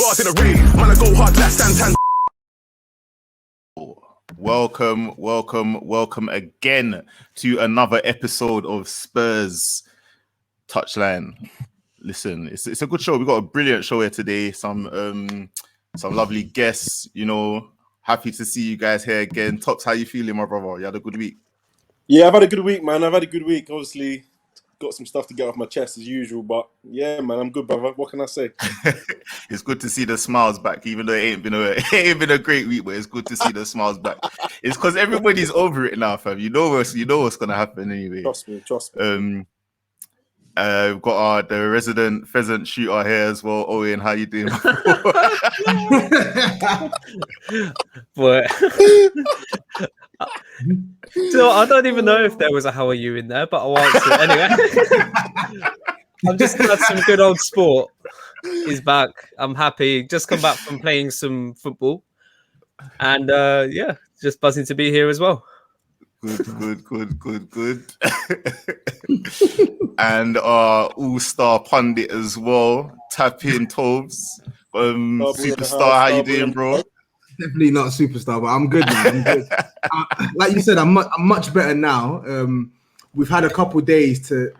Bars in the rain, man, I go hard like Santan. Welcome again to another episode of Spurs Touchline. Listen, it's a good show. We've got a brilliant show here today. Some lovely guests, you know. Happy to see you guys here again. Tops, how you feeling, my brother? You had a good week? Yeah, I've had a good week, man. Obviously, got some stuff to get off my chest as usual, but yeah, man, I'm good, brother. What can I say? It's good to see the smiles back, even though it ain't been a great week, but it's good to see the smiles back. It's because everybody's over it now, fam. You know what's gonna happen anyway. Trust me. We've got the resident pheasant shooter here as well. Owen, how you doing? But so I don't even know if there was a "How are you" in there, but I'll answer it anyway. I'm just glad some good old sport is back. I'm happy. Just come back from playing some football, and yeah, just buzzing to be here as well. Good. And our all-star pundit as well, Tap in Tobes. Superstar, how you doing, bro? Definitely not a superstar, but I'm good, man. I'm good. Like you said, I'm much better now. We've had a couple of days to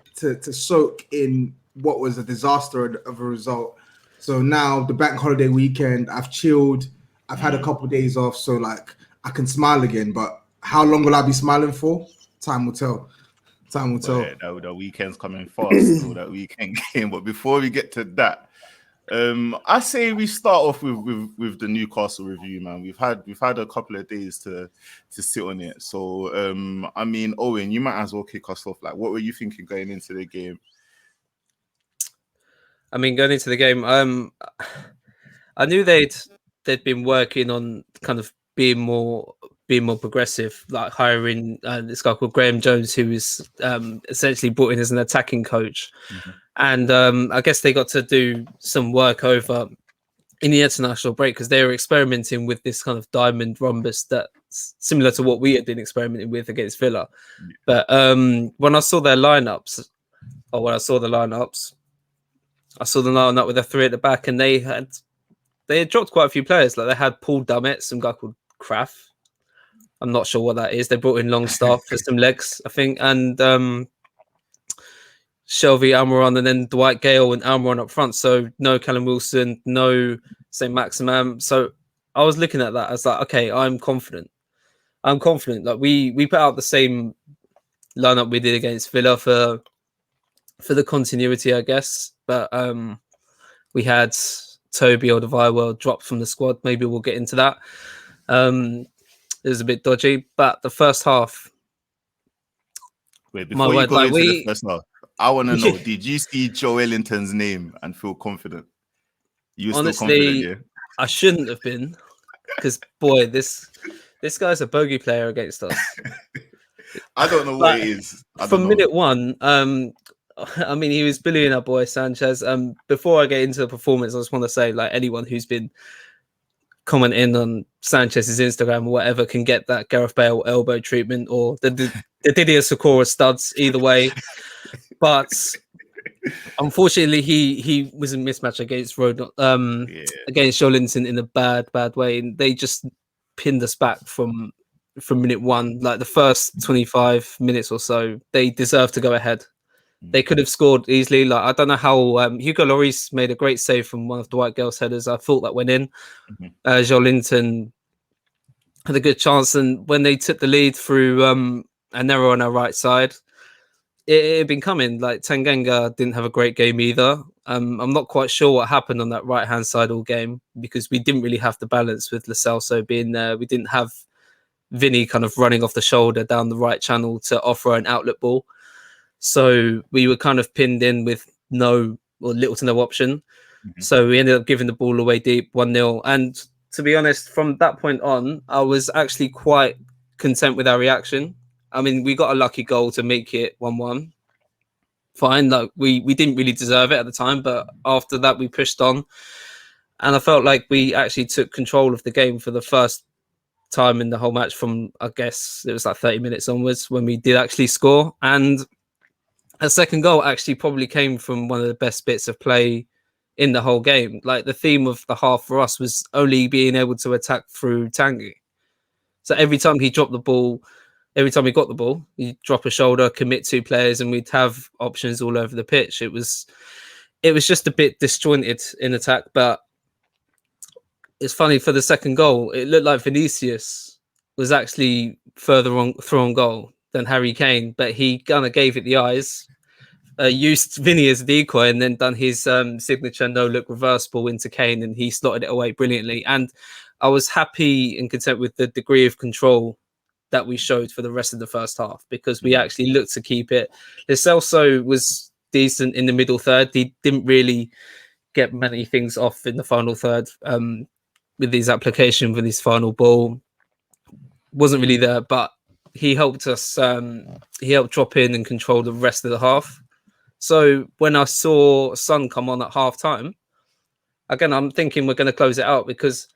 soak in what was a disaster of a result. So now the bank holiday weekend, I've chilled. I've had a couple of days off, so like I can smile again. But how long will I be smiling for? Time will tell. Yeah, the weekend's coming fast, so that weekend game. But before we get to that, I say we start off with the Newcastle review, man. We've had a couple of days to sit on it. So I mean, Owen, you might as well kick us off. Like, what were you thinking going into the game? I mean, going into the game, I knew they'd been working on kind of being more progressive, like hiring this guy called Graham Jones, who was essentially brought in as an attacking coach. Mm-hmm. And I guess they got to do some work over in the international break because they were experimenting with this kind of diamond rhombus that's similar to what we had been experimenting with against Villa. But when I saw the lineup with the three at the back, and they had dropped quite a few players. Like they had Paul Dummett, some guy called Kraft. I'm not sure what that is. They brought in Longstaff for some legs, I think, and Shelby Almiron, and then Dwight Gale and Almiron up front. So no Callum Wilson, no St. Maximin. So I was looking at that. I was like, okay, I'm confident. Like we put out the same lineup we did against Villa for the continuity, I guess. But we had Toby Alderweireld dropped from the squad. Maybe we'll get into that. It was a bit dodgy, but the first half. Wait, before you go into the first half, I want to know: did you see Joelinton's name and feel confident? You were still confident, yeah? I shouldn't have been, because boy, this guy's a bogey player against us. I don't know what it is. From minute one, I mean, he was bullying our boy Sanchez. Before I get into the performance, I just want to say, like, anyone who's been commenting on Sanchez's Instagram or whatever can get that Gareth Bale elbow treatment or the Didier Socorro studs, either way. But unfortunately, he was a mismatch against against Joelinton in a bad way, and they just pinned us back from minute one. Like the first 25 minutes or so, they deserved to go ahead. They could have scored easily. Like I don't know how Hugo Lloris made a great save from one of Dwight Gale's headers. I thought that went in. Joelinton had a good chance, and when they took the lead through Anero on our right side, it had been coming. Like Tanganga didn't have a great game either. I'm not quite sure what happened on that right hand side all game because we didn't really have the balance with Lo Celso being there. We didn't have Vinny kind of running off the shoulder down the right channel to offer an outlet ball. So we were kind of pinned in with no or little to no option. So we ended up giving the ball away deep, 1-0. And to be honest, from that point on, I was actually quite content with our reaction. I mean, we got a lucky goal to make it 1-1. Fine. Like we didn't really deserve it at the time, but after that we pushed on. And I felt like we actually took control of the game for the first time in the whole match from, I guess, it was like 30 minutes onwards when we did actually score. And a second goal actually probably came from one of the best bits of play in the whole game. Like the theme of the half for us was only being able to attack through Tanguy. So every time he dropped the ball, every time he got the ball, he'd drop a shoulder, commit 2 players, and we'd have options all over the pitch. It was just a bit disjointed in attack, but it's funny, for the second goal, it looked like Vinicius was actually further on through on goal than Harry Kane, but he kind of gave it the eyes, used Vinny as a decoy, and then done his signature no-look reverse ball into Kane, and he slotted it away brilliantly. And I was happy and content with the degree of control that we showed for the rest of the first half, because we actually looked to keep it. Lo Celso was decent in the middle third. He didn't really get many things off in the final third. With his application, with his final ball, wasn't really there, but he helped us. He helped drop in and control the rest of the half. So when I saw Son come on at half time, again, I'm thinking we're going to close it out, because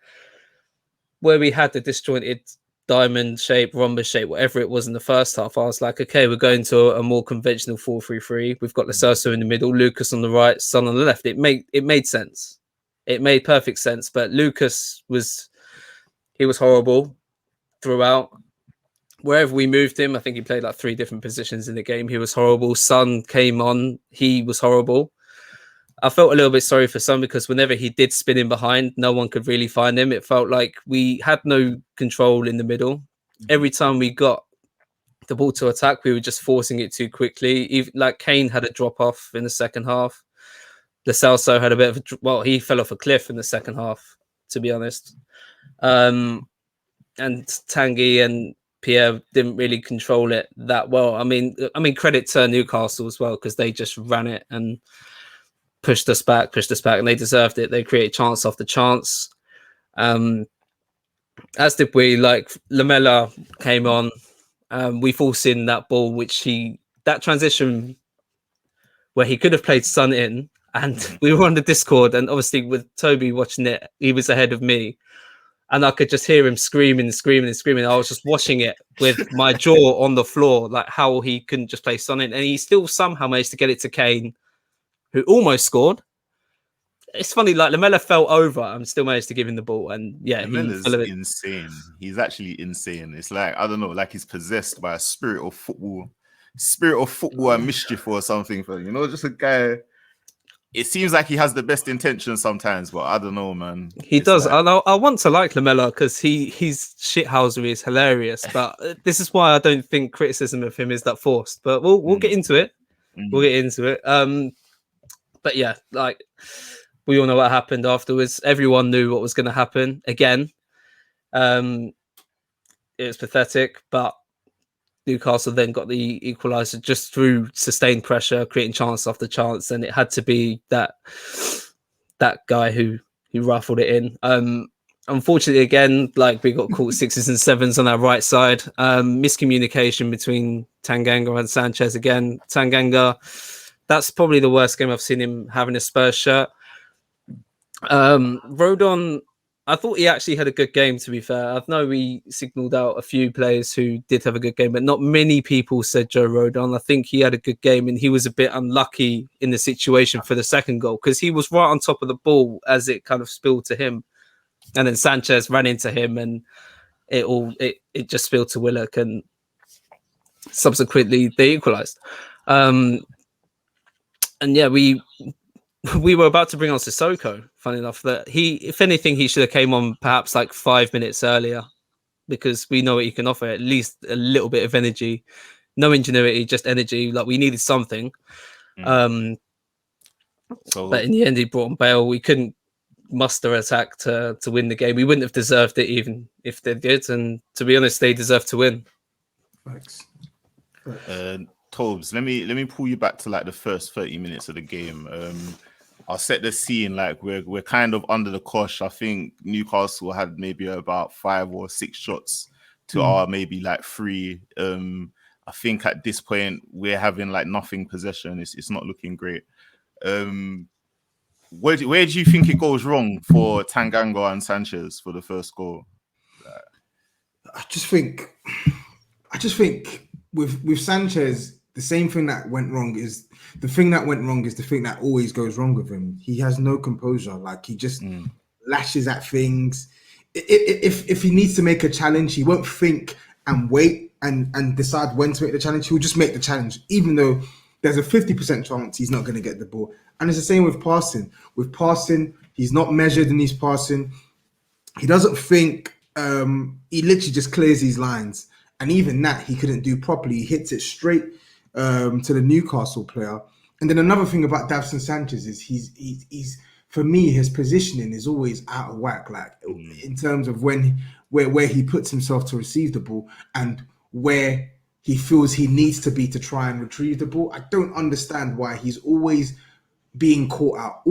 where we had the disjointed diamond shape, rhombus shape, whatever it was in the first half, I was like, okay, we're going to a more conventional 4-3-3. We've got Lo Celso in the middle, Lucas on the right, Son on the left. It made sense. It made perfect sense, but Lucas was horrible throughout. Wherever we moved him, I think he played like 3 different positions in the game. He was horrible. Son came on, he was horrible. I felt a little bit sorry for Son, because whenever he did spin in behind, no one could really find him. It felt like we had no control in the middle. Every time we got the ball to attack, we were just forcing it too quickly. Even, like Kane had a drop off in the second half. Lo Celso had a bit of he fell off a cliff in the second half, to be honest. And Tanguy and Pierre didn't really control it that well. I mean, credit to Newcastle as well, because they just ran it and pushed us back, and they deserved it. They created chance after chance. As did we. Like Lamela came on. We forced in that ball, that transition where he could have played Son in. And we were on the Discord, and obviously with Toby watching it, he was ahead of me. And I could just hear him screaming. I was just watching it with my jaw on the floor, like how he couldn't just play Son in. And he still somehow managed to get it to Kane, who almost scored. It's funny, like Lamela fell over and still managed to give him the ball. And yeah, Lamela's insane. He's actually insane. It's like, I don't know, like he's possessed by a spirit of football and mischief or something. You know, just a guy. It seems like he has the best intentions sometimes, but I don't know, man. He does. Like... I want to like Lamela, because his shithousery is hilarious. But this is why I don't think criticism of him is that forced. But we'll get into it. We'll get into it. But yeah, like we all know what happened afterwards. Everyone knew what was going to happen. Again, it was pathetic, but Newcastle then got the equaliser just through sustained pressure, creating chance after chance, and it had to be that guy who rifled it in. Unfortunately, again, like we got caught 6s and 7s on our right side. Miscommunication between Tanganga and Sanchez again. Tanganga, that's probably the worst game I've seen him having a Spurs shirt. Rodon, I thought he actually had a good game, to be fair. I know we signalled out a few players who did have a good game, but not many people said Joe Rodon. I think he had a good game, and he was a bit unlucky in the situation for the second goal, because he was right on top of the ball as it kind of spilled to him. And then Sanchez ran into him, and it just spilled to Willock, and subsequently they equalised. And yeah, we were about to bring on Sissoko. Funny enough, that if anything, he should have came on perhaps like 5 minutes earlier, because we know what he can offer. At least a little bit of energy, no ingenuity, just energy. Like we needed something. But in the end, he brought on Bale. We couldn't muster attack to win the game. We wouldn't have deserved it even if they did. And to be honest, they deserved to win. Thanks. Tobes, let me pull you back to like the first 30 minutes of the game. I'll set the scene. Like we're kind of under the cosh. I think Newcastle had maybe about 5 or 6 shots to our maybe like 3. I think at this point we're having like nothing possession. It's not looking great. Where do you think it goes wrong for Tanganga and Sanchez for the first goal? I just think with Sanchez, the same thing that went wrong is the thing that went wrong is the thing that always goes wrong with him. He has no composure. Like, he just lashes at things. If he needs to make a challenge, he won't think and wait and decide when to make the challenge. He'll just make the challenge, even though there's a 50% chance he's not going to get the ball. And it's the same with passing. With passing, he's not measured in his passing. He doesn't think. He literally just clears these lines. And even that he couldn't do properly. He hits it straight to the Newcastle player. And then another thing about Davinson Sanchez is he's for me, his positioning is always out of whack. Like, in terms of where he puts himself to receive the ball and where he feels he needs to be to try and retrieve the ball. I don't understand why he's always being caught out.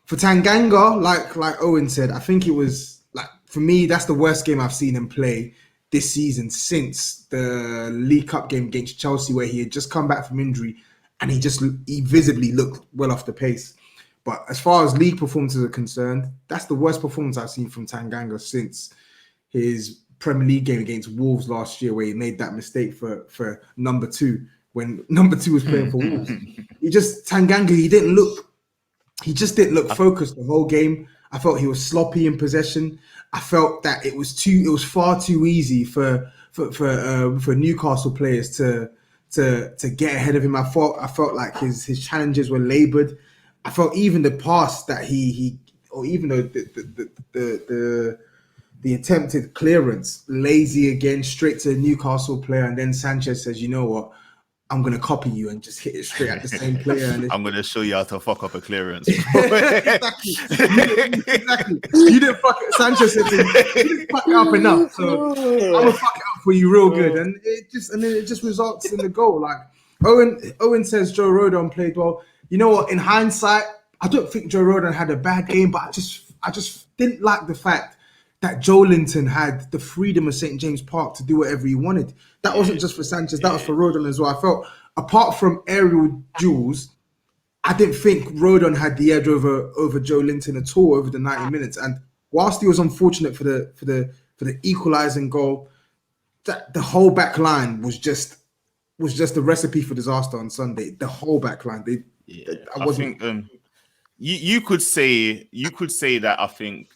For Tanganga, like Owen said, I think it was, like, for me, that's the worst game I've seen him play this season since the League Cup game against Chelsea, where he had just come back from injury and he visibly looked well off the pace. But as far as league performances are concerned, that's the worst performance I've seen from Tanganga since his Premier League game against Wolves last year, where he made that mistake for number 2 when number 2 was playing for Wolves. Tanganga, he just didn't look focused the whole game. I felt he was sloppy in possession. I felt that it was far too easy for Newcastle players to get ahead of him. I felt like his challenges were laboured. I felt even the pass that or even though the attempted clearance, lazy again, straight to the Newcastle player, and then Sanchez says, "You know what? I'm going to copy you," and just hit it straight at the same player. And I'm going to show you how to fuck up a clearance. Exactly. You didn't fuck it. Sanchez said, "You didn't fuck it up enough, so I'm going to fuck it up for you real good." And it just results in the goal. Like, Owen says Joe Rodon played well. You know what? In hindsight, I don't think Joe Rodon had a bad game, but I just didn't like the fact that Joelinton had the freedom of St. James Park to do whatever he wanted. That wasn't just for Sanchez, that was for Rodon as well. I felt, apart from aerial duels, I didn't think Rodon had the edge over Joelinton at all over the 90 minutes. And whilst he was unfortunate for the equalising goal, that the whole back line was just a recipe for disaster on Sunday. The whole back line. I think you could say that I think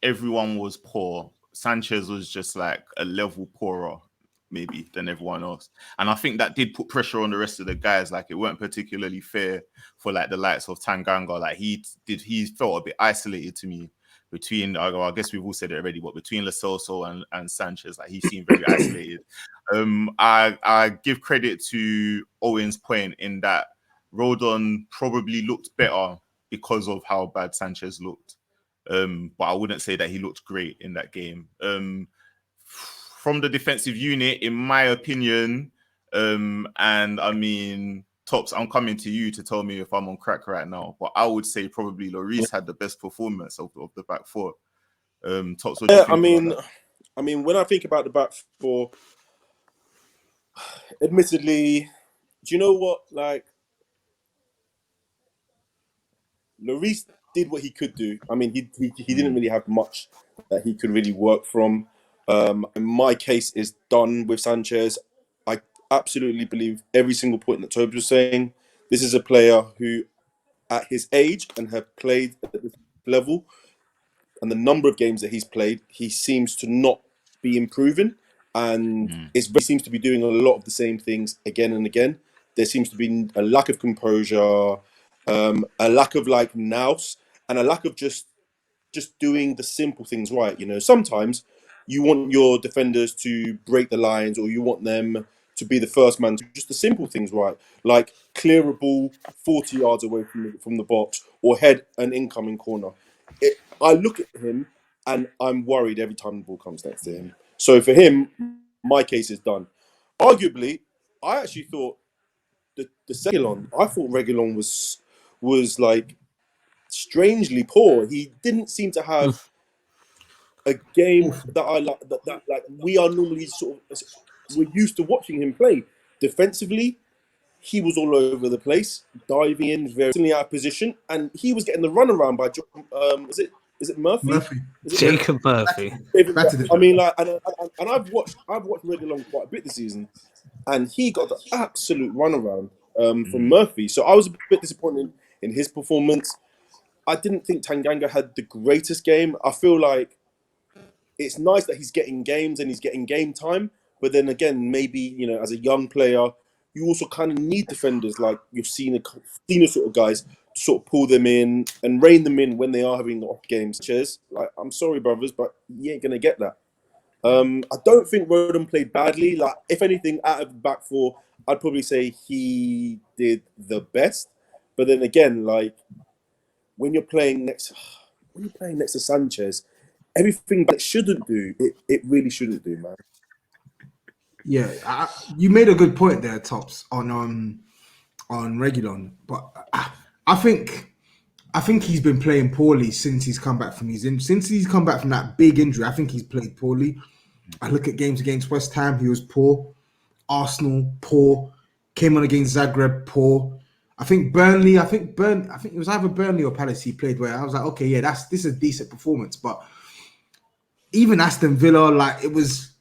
everyone was poor. Sanchez was just like a level poorer, maybe, than everyone else. And I think that did put pressure on the rest of the guys. Like, it weren't particularly fair for like the likes of Tanganga. Like, he felt a bit isolated to me between, I guess we've all said it already, but between Lo Celso and Sanchez, like, he seemed very isolated. I give credit to Owen's point in that Rodon probably looked better because of how bad Sanchez looked. But I wouldn't say that he looked great in that game. From the defensive unit, in my opinion, and I mean, Tops, I'm coming to you to tell me if I'm on crack right now, but I would say probably Lloris had the best performance of the back four. Tops, what do you think I mean, when I think about the back four, admittedly, do you know what? Like, Lloris did what he could do. I mean, he didn't really have much that he could really work from. My case is done with Sanchez. I absolutely believe every single point that Toby was saying. This is a player who, at his age and have played at this level, and the number of games that he's played, he seems to not be improving, and he seems to be doing a lot of the same things again and again. There seems to be a lack of composure, a lack of like nous, and a lack of just doing the simple things right. You know, sometimes you want your defenders to break the lines, or you want them to be the first man to just the simple things right, like clear a ball 40 yards away from the box or head an incoming corner. I look at him and I'm worried every time the ball comes next to him. So for him, my case is done. Arguably, I actually thought the second, I thought Reguilon was like strangely poor. He didn't seem to have a game that I like. That like we are normally we're used to watching him play. Defensively, he was all over the place, diving in very out of position, and he was getting the runaround by is it Murphy? Jacob Murphy. I mean, like, and I've watched Reguilon quite a bit this season, and he got the absolute runaround from Murphy. So I was a bit disappointed in his performance. I didn't think Tanganga had the greatest game. I feel like it's nice that he's getting games and he's getting game time, but then again, maybe, you know, as a young player, you also kind of need defenders like your senior sort of guys to sort of pull them in and rein them in when they are having the off games. Cheers. Like, I'm sorry, brothers, but you ain't gonna get that. I don't think Rodon played badly. Like, if anything, out of the back four, I'd probably say he did the best. But then again, like, when you're playing next to Sanchez, everything that it shouldn't do, it really shouldn't do, man. Yeah, you made a good point there, Tops, on Reguilon, but I think he's been playing poorly since he's come back from that big injury. I think he's played poorly. I look at games against West Ham, he was poor. Arsenal, poor. Came on against Zagreb, poor. I think Burnley. I think it was either Burnley or Palace he played where I was like, okay, yeah, this is a decent performance. But even Aston Villa, like, it was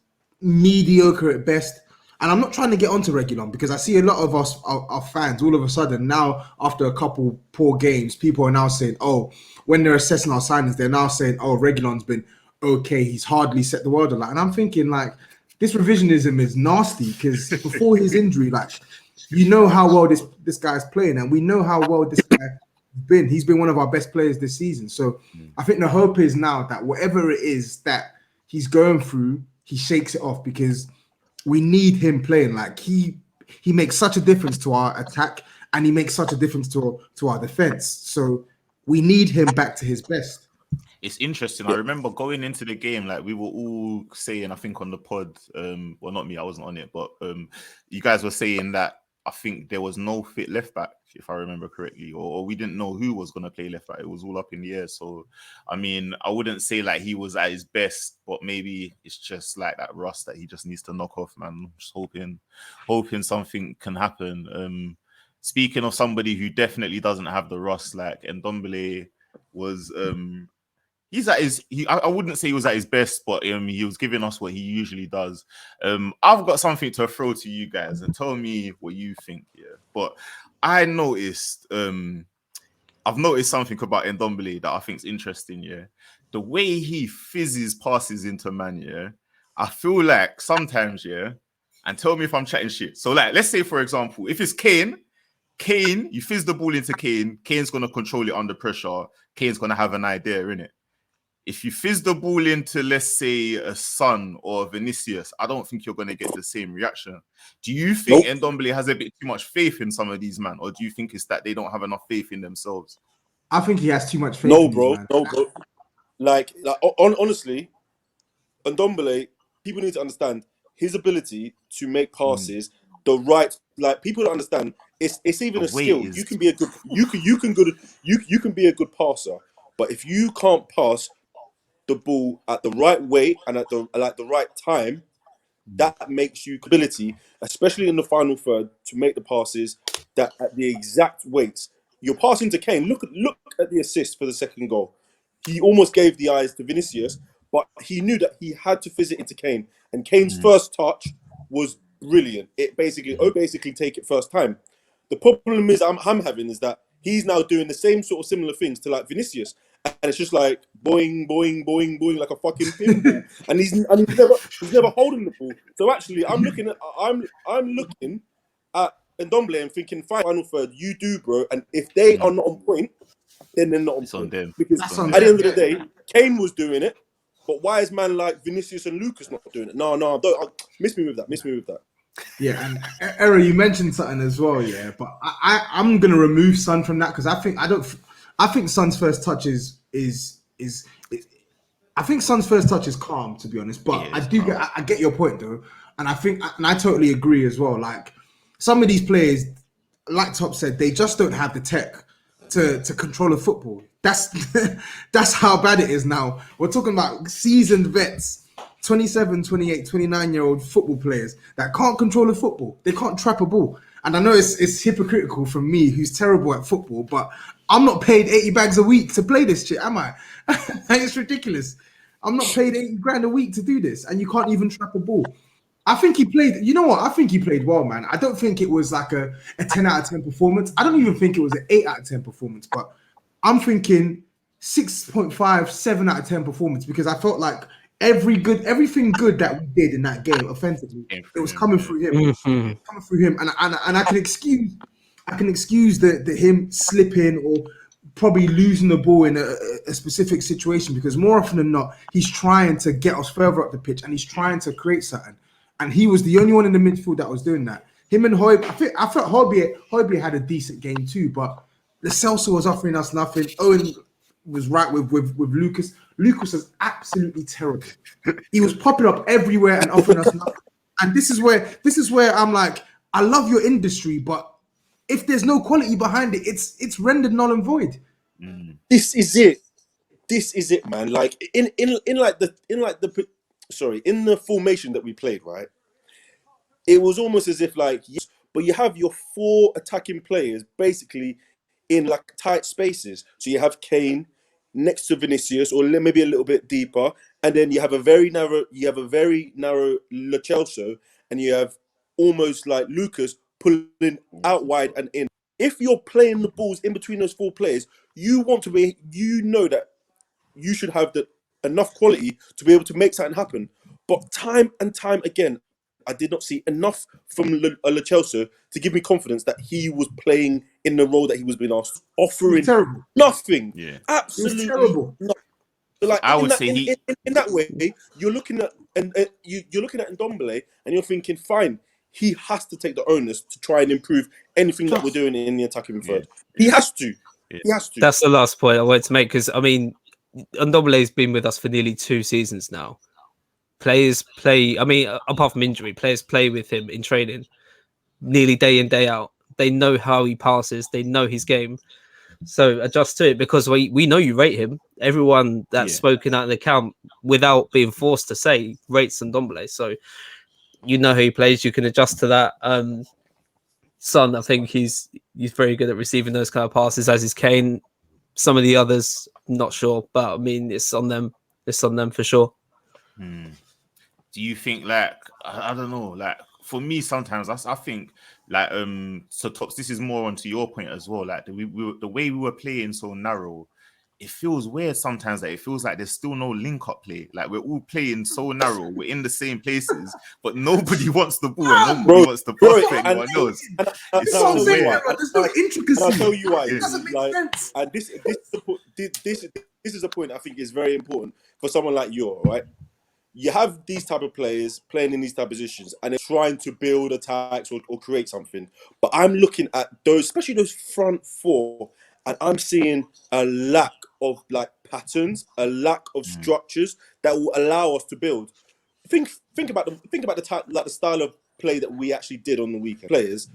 mediocre at best. And I'm not trying to get onto Reguilon because I see a lot of our fans all of a sudden now, after a couple poor games, people are now saying, oh, when they're assessing our signings, they're now saying, oh, Reguilon's been okay, he's hardly set the world alight. And I'm thinking, like, this revisionism is nasty because before his injury, like, you know how well this guy's playing, and we know how well this guy been. He's been one of our best players this season. So I think the hope is now that whatever it is that he's going through, he shakes it off because we need him playing. Like, he makes such a difference to our attack, and he makes such a difference to our defense. So we need him back to his best. It's interesting. I remember going into the game, like, we were all saying, I think on the pod, well, not me, I wasn't on it, but you guys were saying that I think there was no fit left back, if I remember correctly, or we didn't know who was going to play left back. It was all up in the air. So, I mean, I wouldn't say like he was at his best, but maybe it's just like that rust that he just needs to knock off, man. I'm just hoping something can happen. Speaking of somebody who definitely doesn't have the rust, like Ndombele was... He's at his. I wouldn't say he was at his best, but he was giving us what he usually does. I've got something to throw to you guys and tell me what you think. Yeah, but I noticed. I've noticed something about Ndombele that I think is interesting. Yeah, the way he fizzes passes into man. Yeah, I feel like sometimes. Yeah, and tell me if I'm chatting shit. So, like, let's say for example, if it's Kane, you fizz the ball into Kane. Kane's gonna control it under pressure. Kane's gonna have an idea in it. If you fizz the ball into, let's say, a Son or Vinicius, I don't think you're going to get the same reaction. Do you think Ndombele has a bit too much faith in some of these men, or do you think it's that they don't have enough faith in themselves? I think he has too much faith. No, bro. Like honestly, Ndombele, people need to understand his ability to make passes the right. Like, people don't understand. It's even a skill. You can be a good. You can be a good passer, but if you can't pass the ball at the right weight and at the right time, that makes you ability, especially in the final third, to make the passes that at the exact weights. You're passing to Kane. Look at the assist for the second goal. He almost gave the eyes to Vinicius, but he knew that he had to fizz it into Kane. And Kane's first touch was brilliant. It basically take it first time. The problem is I'm having is that he's now doing the similar things to like Vinicius. And it's just like boing, boing, boing, boing, like a fucking pinball. and he's never holding the ball. So actually, I'm looking at Ndombele and thinking, final third, you do, bro. And if they are not on point, then they're not on point. Them. Because at the end of the day, Kane was doing it, but why is man like Vinicius and Lucas not doing it? No, don't miss me with that. Yeah, and Era, you mentioned something as well, yeah. But I'm gonna remove Son from that because I think Son's first touch is I think Son's first touch is calm, to be honest. But I get your point though, and I totally agree as well. Like, some of these players, like Top said, they just don't have the tech to control a football. That's how bad it is now. We're talking about seasoned vets, 27, 28, 29-year-old football players that can't control a football. They can't trap a ball. And I know it's hypocritical from me, who's terrible at football, but I'm not paid 80 bags a week to play this shit, am I? It's ridiculous. I'm not paid 80 grand a week to do this, and you can't even trap a ball. I think he played. You know what? I think he played well, man. I don't think it was like a 10 out of 10 performance. I don't even think it was an 8 out of 10 performance. But I'm thinking 6.5, 7 out of 10 performance because I felt like everything good that we did in that game offensively, it was coming through him. Mhm. Coming through him, and I can excuse the him slipping or probably losing the ball in a specific situation because more often than not, he's trying to get us further up the pitch and he's trying to create something. And he was the only one in the midfield that was doing that. Him and Højbjerg, I felt Højbjerg had a decent game too, but Lo Celso was offering us nothing. Owen was right with Lucas. Lucas was absolutely terrible. He was popping up everywhere and offering us nothing. And this is where I'm like, I love your industry, but if there's no quality behind it, it's rendered null and void. This is it. This is it, man. Like in the formation that we played, right? It was almost as if like, yes, but you have your 4 attacking players basically in like tight spaces. So you have Kane next to Vinicius, or maybe a little bit deeper, and then you have a very narrow Lo Celso, and you have almost like Lucas pulling out wide and in. If you're playing the balls in between those 4 players, you know that you should have enough quality to be able to make something happen. But time and time again, I did not see enough from Lo Celso to give me confidence that he was playing in the role that he was being asked, offering nothing. Yeah, Absolutely terrible. nothing. So like I would say in that way, you're looking at you're looking at Ndombele and you're thinking, fine, he has to take the onus to try and improve anything that we're doing in the attacking third. He has to. Yeah. He has to. That's the last point I wanted to make because I mean, Ndombele's been with us for nearly 2 seasons now. Players play. I mean, apart from injury, players play with him in training, nearly day in day out. They know how he passes. They know his game. So adjust to it because we know you rate him. Everyone that's spoken out in the camp without being forced to say rates Ndombele. So you know how he plays. You can adjust to that. Son, I think he's very good at receiving those kind of passes, as is Kane. Some of the others, not sure, but I mean, it's on them. It's on them for sure. Do you think like I don't know, like for me sometimes I think like so Tops, this is more onto your point as well, like the way we were playing so narrow, it feels weird sometimes that it feels like there's still no link up play, like we're all playing so narrow, we're in the same places but nobody wants the ball and nobody wants to pass to anyone else. It's so weird. There's no intricacy. And I'll tell you why. It doesn't make sense. And this is a point I think is very important for someone like you, right? You have these type of players playing in these type of positions and they're trying to build attacks or create something. But I'm looking at those, especially those front 4, and I'm seeing a lack of like patterns, a lack of structures that will allow us to build. Think about the style of play that we actually did on the weekend. Players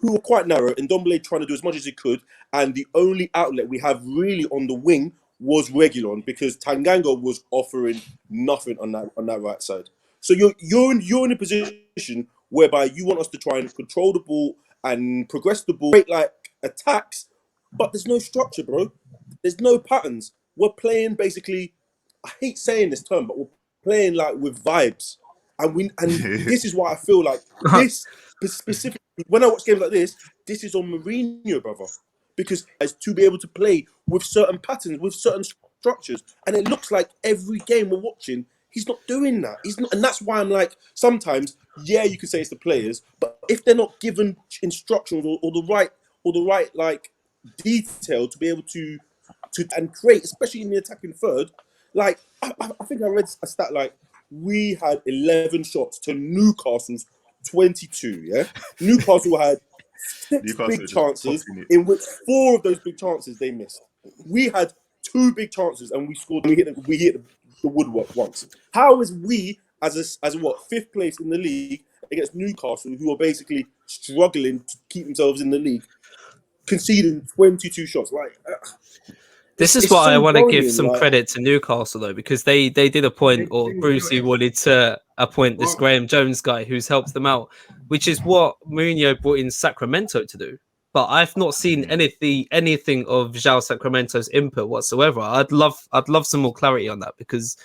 who were quite narrow, and Ndombele trying to do as much as he could, and the only outlet we have really on the wing was Reguilon because Tanganga was offering nothing on that right side. So you're in a position whereby you want us to try and control the ball and progress the ball, create like attacks, but there's no structure, bro. There's no patterns. We're playing basically. I hate saying this term, but we're playing like with vibes, and this is why I feel like this specifically. When I watch games like this is on Mourinho, brother. Because as to be able to play with certain patterns, with certain structures, and it looks like every game we're watching, he's not doing that. He's not, and that's why I'm like, sometimes, you could say it's the players, but if they're not given instructions or the right like detail to be able to and create, especially in the attacking third, like I think I read a stat like we had 11 shots to Newcastle's 22. Yeah, Newcastle had 6 big chances, in which 4 of those big chances they missed. We had 2 big chances and we scored. We hit the woodwork once. How is we as a 5th place in the league against Newcastle, who are basically struggling to keep themselves in the league, conceding 22 shots? Like this is why I want to give some credit to Newcastle though, because they did appoint, or Brucey wanted to appoint this Graham Jones guy who's helped them out, which is what Mourinho brought in Sacramento to do. But I've not seen anything of João Sacramento's input whatsoever. I'd love some more clarity on that, because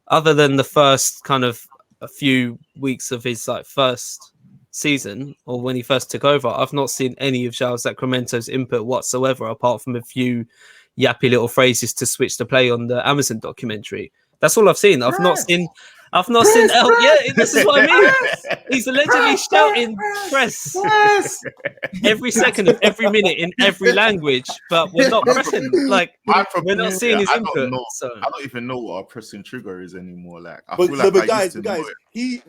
other than the first kind of a few weeks of his like first season or when he first took over, I've not seen any of João Sacramento's input whatsoever, apart from a few yappy little phrases to switch to play on the Amazon documentary. That's all I've seen. I've not seen El. Yeah, this is what I mean. He's allegedly shouting press every second of every minute in every language, but we're not pressing. Like we're not seeing his input. I don't even know what a pressing trigger is anymore. Like, I But, feel like guys, he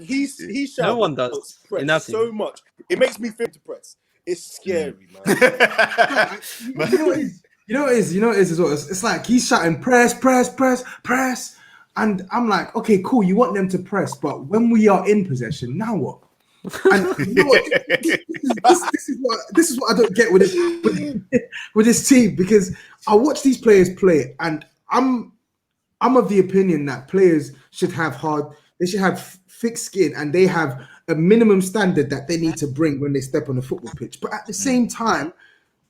shouts no one does press so much. It makes me feel to press. It's scary, man. You know what it is as well. It's like he's shouting press. And I'm like, okay, cool. You want them to press, but when we are in possession, now what? And you know what? This is what I don't get with this team, because I watch these players play, and I'm of the opinion that players should have thick skin, and they have a minimum standard that they need to bring when they step on the football pitch. But at the same time,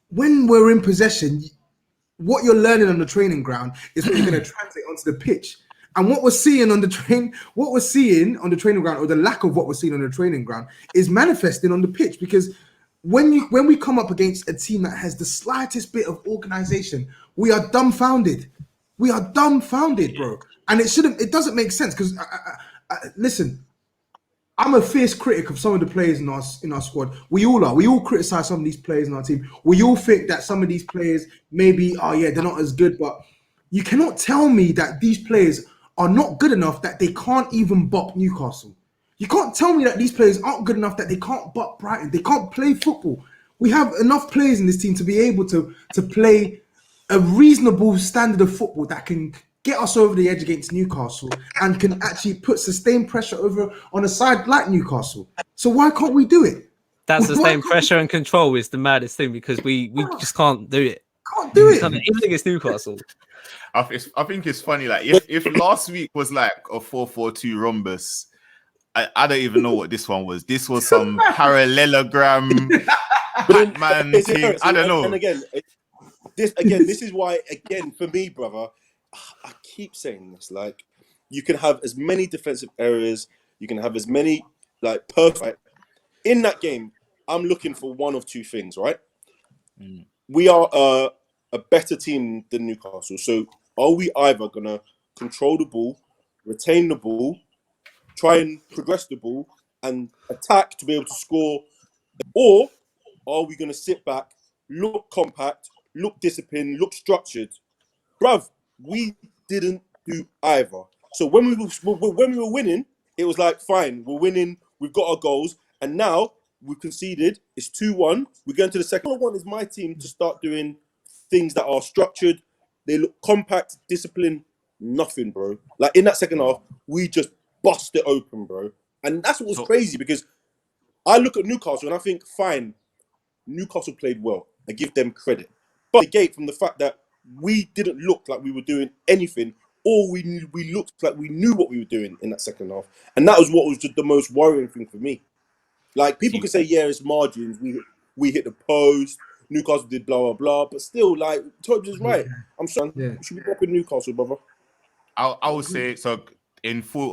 when we're in possession, what you're learning on the training ground is what you're going to translate onto the pitch. And what we're seeing on the training ground, or the lack of what we're seeing on the training ground, is manifesting on the pitch. Because when we come up against a team that has the slightest bit of organization, we are dumbfounded. We are dumbfounded, bro. And it doesn't make sense. Because listen, I'm a fierce critic of some of the players in our squad. We all are. We all criticize some of these players in our team. We all think that some of these players maybe, they're not as good. But you cannot tell me that these players are not good enough that they can't even bop Newcastle. You can't tell me that these players aren't good enough that they can't bop Brighton. They can't play football. We have enough players in this team to be able to play a reasonable standard of football that can get us over the edge against Newcastle and can actually put sustained pressure over on a side like Newcastle. So why can't we do it? That sustained pressure and control is the maddest thing, because we just can't do it. Can't do it. Even against Newcastle. I think it's funny. Like, if last week was like a 4-4-2 rhombus, I don't even know what this one was. This was some parallelogram Batman thing. I don't know. And this is why, for me, brother, I keep saying this. Like, you can have as many defensive errors, you can have as many perfect in that game. I'm looking for one of two things, right? We are a better team than Newcastle. So are we either going to control the ball, retain the ball, try and progress the ball, and attack to be able to score? Or are we going to sit back, look compact, look disciplined, look structured? Bruv, we didn't do either. So when we were winning, it was like, fine, we're winning, we've got our goals, and now we've conceded, it's 2-1, we're going to the second. All I want is my team to start doing things that are structured, they look compact, disciplined. Nothing, bro. Like, in that second half, we just bust it open, bro. And that's what was crazy, because I look at Newcastle and I think, fine, Newcastle played well. I give them credit. But the gate from the fact that we didn't look like we were doing anything, or we looked like we knew what we were doing in that second half. And that was what was just the most worrying thing for me. Like, people could say, yeah, it's margins. We hit the post. Newcastle did blah, blah, blah. But still, like, Toby is right. I'm sorry. We should be dropping Newcastle, brother. I would say, so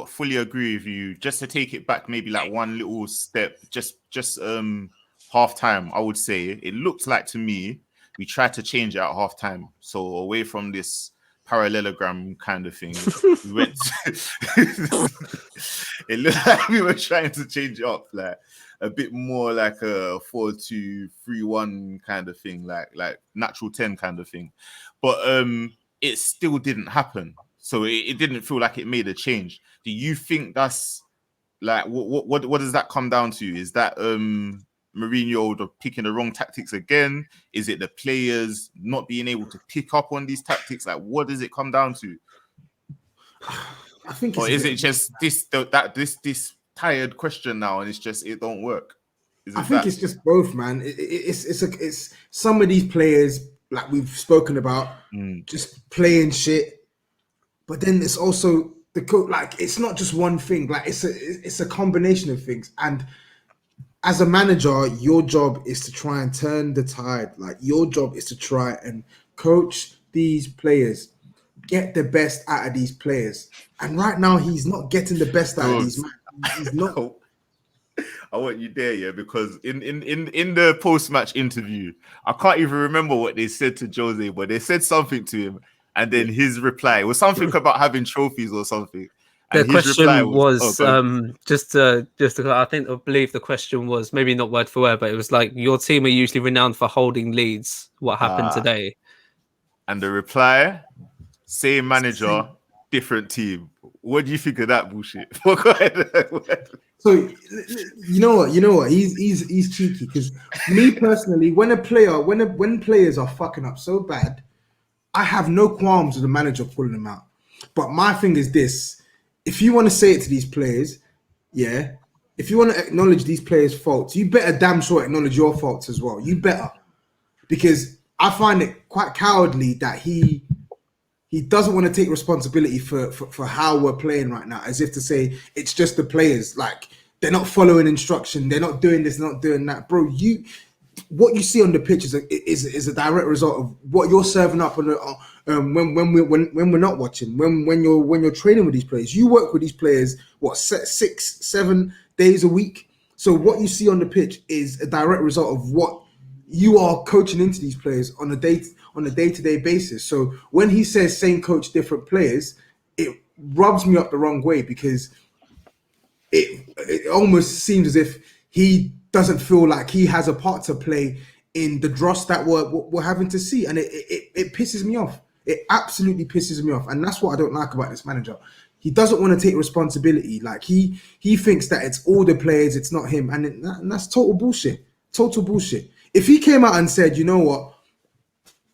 fully agree with you. Just to take it back maybe like one little step, just half time, I would say it looked like to me we tried to change it at half time. So away from this parallelogram kind of thing, we went it looked like we were trying to change it up, like a bit more like a 4-2-3-1 kind of thing, like natural 10 kind of thing. But it still didn't happen. So it didn't feel like it made a change. Do you think that's like what does that come down to? Is that Mourinho picking the wrong tactics again? Is it the players not being able to pick up on these tactics? Like, what does it come down to? I think, or is it just this tired question now, and it's just it don't work? I think it's just both, man. It's some of these players, like we've spoken about, just playing shit. But then it's also the coach. Like, it's not just one thing. Like, it's a combination of things. And as a manager, your job is to try and turn the tide. Like, your job is to try and coach these players, get the best out of these players. And right now, he's not getting the best out of these men. He's not. I want you there, yeah, because in the post-match interview, I can't even remember what they said to Jose, but they said something to him, and then his reply was something about having trophies or something. The And his reply question was go on. I believe the question was maybe not word for word, but it was like, your team are usually renowned for holding leads. What happened today? And the reply, same manager, different team. What do you think of that bullshit? Go ahead. So you know what? He's cheeky, because me personally, when players are fucking up so bad, I have no qualms with the manager pulling them out. But my thing is this: if you want to say it to these players, yeah, if you want to acknowledge these players' faults, you better damn sure acknowledge your faults as well. You better, because I find it quite cowardly that he doesn't want to take responsibility for how we're playing right now, as if to say it's just the players. Like, they're not following instruction, they're not doing this, not doing that. Bro, what you see on the pitch is a direct result of what you're serving up on when we're not watching, when you're training with these players. You work with these players 6-7 days a week. So what you see on the pitch is a direct result of what you are coaching into these players on a day-to-day basis. So when he says same coach, different players, it rubs me up the wrong way, because it almost seems as if he doesn't feel like he has a part to play in the dross that we're having to see, and it pisses me off. It absolutely pisses me off, and that's what I don't like about this manager. He doesn't want to take responsibility. Like, he thinks that it's all the players, it's not him, and that's total bullshit. Total bullshit. If he came out and said, you know what,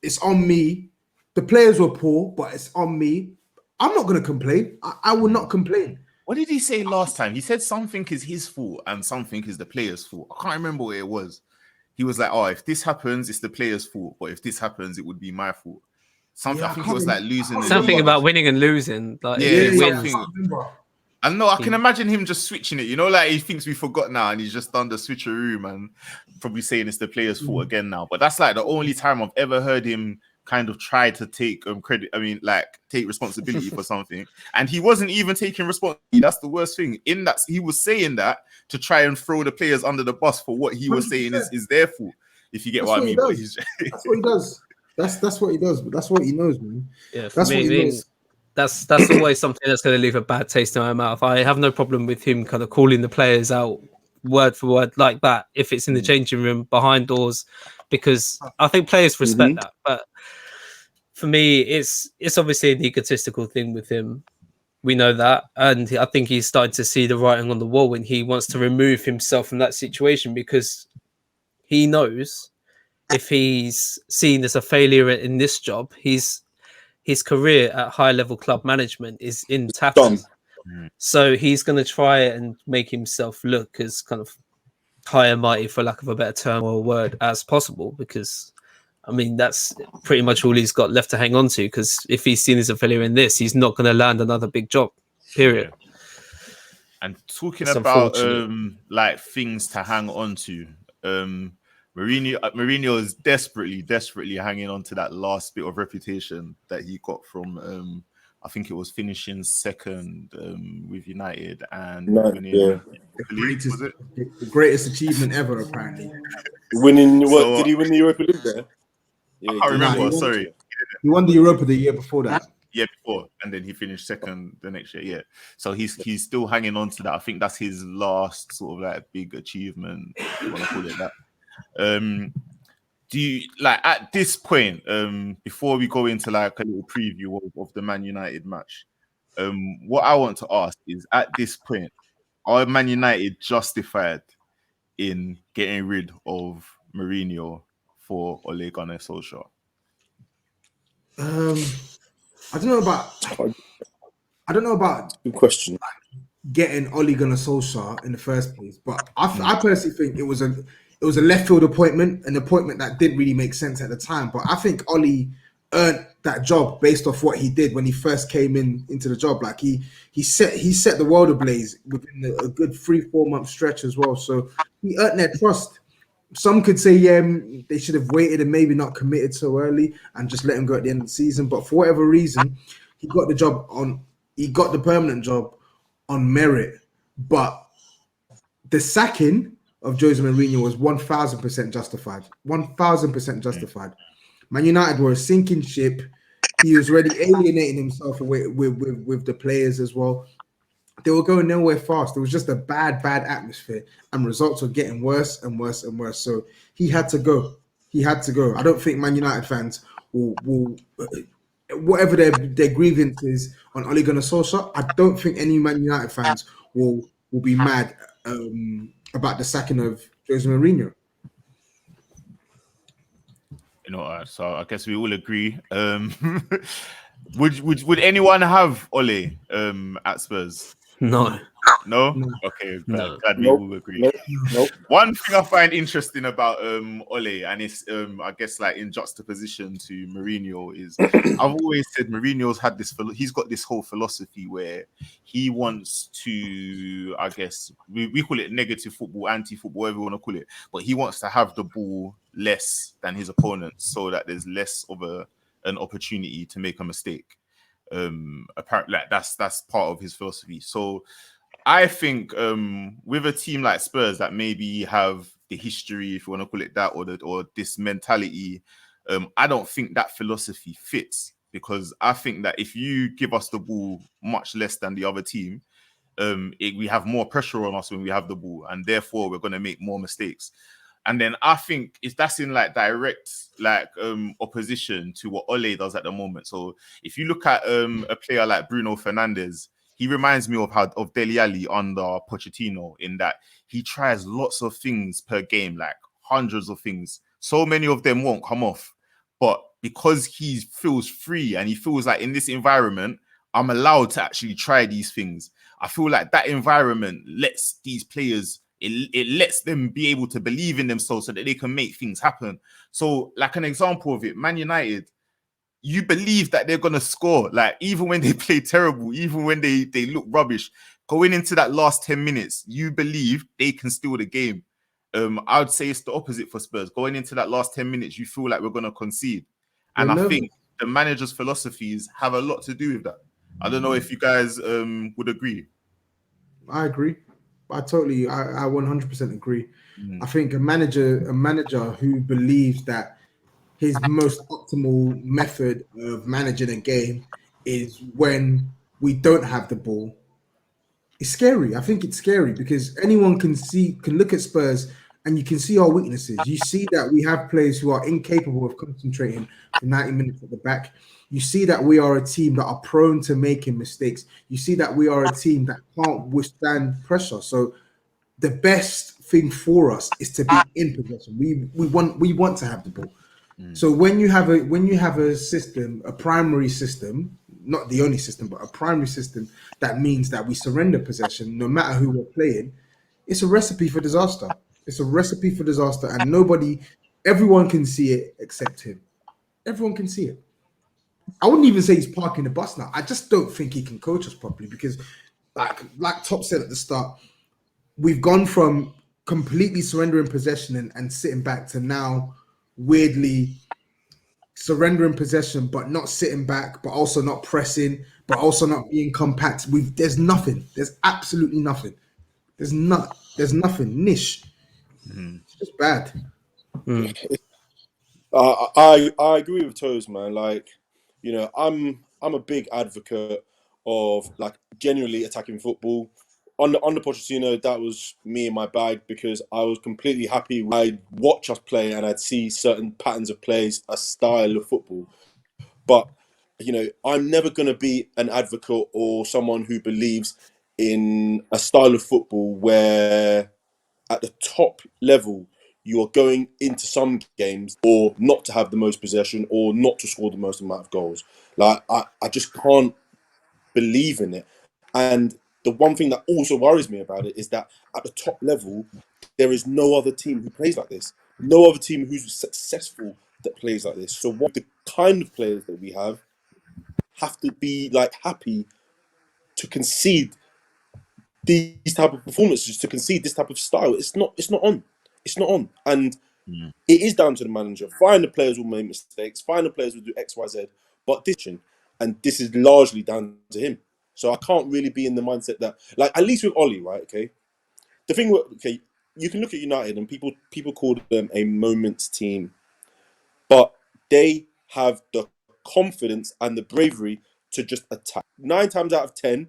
it's on me, the players were poor, but it's on me, I'm not going to complain. I will not complain. What did he say last time? He said something is his fault and something is the player's fault. I can't remember what it was. He was like, "Oh, if this happens, it's the player's fault, but if this happens, it would be my fault." Something. Yeah, I think it was like losing. Something about winning and losing. Like, I know. I can imagine him just switching it. You know, like he thinks we forgot now, and he's just done the switcheroo, man. Probably saying it's the player's fault again now. But that's like the only time I've ever heard him kind of try to take credit. I mean, like, take responsibility for something, and he wasn't even taking responsibility. That's the worst thing. In that, he was saying that to try and throw the players under the bus for what he was saying is their fault. If you get what I mean. But that's what he does. That's what he does. But that's what he knows, man. Yeah, that's what he knows. That's always something that's going to leave a bad taste in my mouth. I have no problem with him kind of calling the players out word for word like that if it's in the changing room behind doors, because I think players respect that. But for me, it's obviously an egotistical thing with him. We know that, and I think he's starting to see the writing on the wall, and he wants to remove himself from that situation, because he knows if he's seen as a failure in this job, his career at high-level club management is in tatters. So he's going to try and make himself look as kind of high and mighty, for lack of a better term or word, as possible, because, I mean, that's pretty much all he's got left to hang on to, because if he's seen as a failure in this, he's not going to land another big job, period. And talking about like things to hang on to, Mourinho is desperately hanging on to that last bit of reputation that he got from I think it was finishing second with United and winning the greatest achievement ever, apparently. Winning what? Did he win the Europa League there? Yeah, I can't remember. Sorry, he won the Europa the year before that. Yeah, before, and then he finished second the next year. Yeah, so he's still hanging on to that. I think that's his last sort of like big achievement, if you want to call it that. Do you, like, at this point, before we go into like a little preview of the Man United match, what I want to ask is, at this point, are Man United justified in getting rid of Mourinho for Ole Gunnar Solskjaer? I don't know about good question. Getting Ole Gunnar Solskjaer in the first place, but I personally think it was a left field appointment, an appointment that didn't really make sense at the time. But I think Ole earned that job based off what he did when he first came into the job. Like he set the world ablaze within a good 3-4 month stretch as well. So he earned their trust. Some could say, yeah, they should have waited and maybe not committed so early and just let him go at the end of the season. But for whatever reason, he got the permanent job on merit. But the sacking of Jose Mourinho was 1,000% justified. 1,000% justified. Man United were a sinking ship. He was already alienating himself away with the players as well. They were going nowhere fast. It was just a bad atmosphere, and results were getting worse and worse and worse. So he had to go. He had to go. I don't think Man United fans will whatever their grievances on Ole Gunnar Solskjaer, I don't think any Man United fans will be mad about the sacking of Jose Mourinho. You know, so I guess we all agree. Would anyone have Ole at Spurs? No. No? Okay, No. glad we Nope. all agree. Nope. One thing I find interesting about Ole, and it's I guess like in juxtaposition to Mourinho, is I've always said Mourinho's had this, he's got this whole philosophy where he wants to, I guess we call it negative football, anti-football, whatever you want to call it, but he wants to have the ball less than his opponents so that there's less of an opportunity to make a mistake. Apparently like that's part of his philosophy. So I think with a team like Spurs that maybe have the history, if you want to call it that, or this mentality, I don't think that philosophy fits, because I think that if you give us the ball much less than the other team, we have more pressure on us when we have the ball, and therefore we're going to make more mistakes. And then I think if that's in like direct opposition to what Ole does at the moment. So if you look at a player like Bruno Fernandes, he reminds me of Dele Alli under Pochettino, in that he tries lots of things per game, like hundreds of things. So many of them won't come off. But because he feels free and he feels like in this environment, I'm allowed to actually try these things. I feel like that environment lets these players, it lets them be able to believe in themselves so that they can make things happen. So like an example of it, Man United, you believe that they're going to score, like even when they play terrible, even when they look rubbish, going into that last 10 minutes, you believe they can steal the game. I would say it's the opposite for Spurs. Going into that last 10 minutes, you feel like we're going to concede. And I think the manager's philosophies have a lot to do with that. I don't know if you guys would agree. I agree. I 100% agree. I think a manager who believes that his most optimal method of managing a game is when we don't have the ball. It's scary. I think it's scary because anyone can look at Spurs and you can see our weaknesses. You see that we have players who are incapable of concentrating for 90 minutes at the back. You see that we are a team that are prone to making mistakes. You see that we are a team that can't withstand pressure. So the best thing for us is to be in possession. We want to have the ball. So when you have a system, a primary system, not the only system, but a primary system, that means that we surrender possession no matter who we're playing. It's a recipe for disaster. It's a recipe for disaster, and everyone can see it except him. Everyone can see it. I wouldn't even say he's parking the bus now. I just don't think he can coach us properly because, like Top said at the start, we've gone from completely surrendering possession and sitting back to now weirdly surrendering possession, but not sitting back, but also not pressing, but also not being compact. There's nothing. There's absolutely nothing. There's nothing. Niche. It's just bad. I agree with Toes, man. Like, you know, I'm a big advocate of like genuinely attacking football. Under Pochettino, that was me in my bag because I was completely happy. I'd watch us play and I'd see certain patterns of plays, a style of football. But, you know, I'm never going to be an advocate or someone who believes in a style of football where at the top level you are going into some games or not to have the most possession or not to score the most amount of goals. Like, I just can't believe in it. And the one thing that also worries me about it is that at the top level, there is no other team who plays like this. No other team who's successful that plays like this. So what the kind of players that we have to be like happy to concede these type of performances, to concede this type of style. It's not on. It's not on. And it is down to the manager. Fine, the players will make mistakes. Fine, the players will do X, Y, Z. But this is largely down to him. So I can't really be in the mindset that, like, at least with Ollie, right? Okay, the thing, okay, you can look at United and people call them a moments team, but they have the confidence and the bravery to just attack. 9 times out of 10,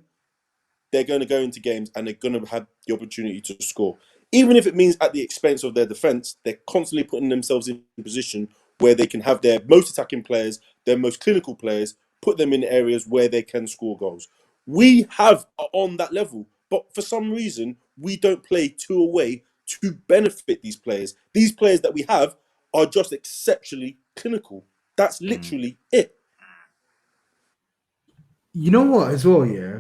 they're going to go into games and they're going to have the opportunity to score. Even if it means at the expense of their defence, they're constantly putting themselves in a position where they can have their most attacking players, their most clinical players, put them in areas where they can score goals. We are on that level, but for some reason, we don't play to away to benefit these players. These players that we have are just exceptionally clinical. That's literally it. You know what, as well, yeah.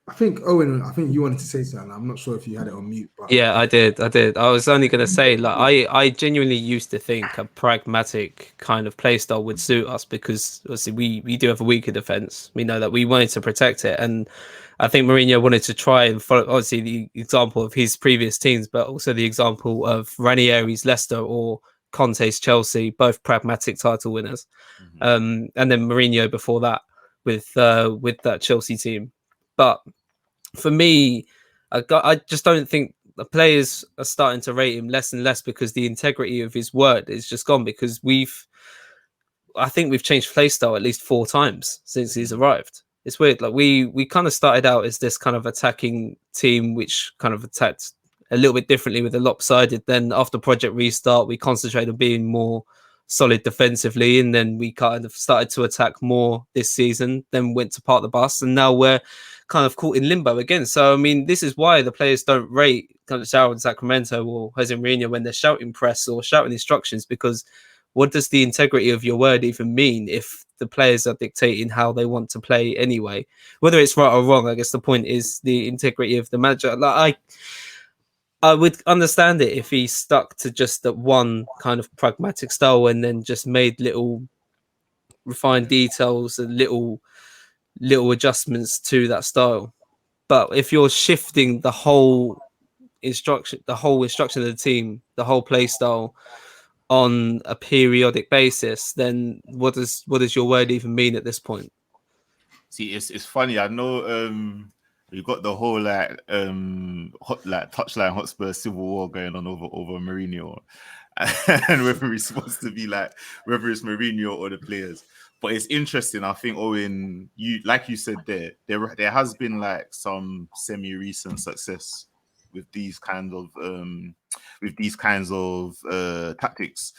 I think Owen. I think you wanted to say something. I'm not sure if you had it on mute, but Yeah, I did. I was only going to say, like, I genuinely used to think a pragmatic kind of play style would suit us because obviously we do have a weaker defense. We know that we wanted to protect it, and I think Mourinho wanted to try and follow obviously the example of his previous teams, but also the example of Ranieri's Leicester or Conte's Chelsea, both pragmatic title winners, and then Mourinho before that with that Chelsea team, but. For me, I just don't think the players are starting to rate him less and less because the integrity of his word is just gone. Because I think we've changed play style at least 4 times since he's arrived. It's weird. Like we kind of started out as this kind of attacking team, which kind of attacked a little bit differently with the lopsided. Then after Project Restart, we concentrated on being more solid defensively, and then we kind of started to attack more this season. Then went to park the bus, and now we're kind of caught in limbo again. So I mean, this is why the players don't rate kind of João and Sacramento or Jose Mourinho when they're shouting press or shouting instructions, because what does the integrity of your word even mean if the players are dictating how they want to play anyway? Whether it's right or wrong, I guess the point is the integrity of the manager. Like I would understand it if he stuck to just that one kind of pragmatic style and then just made little refined details and little adjustments to that style. But if you're shifting the whole instruction of the team, the whole play style on a periodic basis, then what does your word even mean at this point? See, it's funny. I know we got the whole touchline Hotspur civil war going on over Mourinho, and whether it's supposed to be whether it's Mourinho or the players. But it's interesting. I think, Owen, you said there has been some semi-recent success with these kinds of tactics,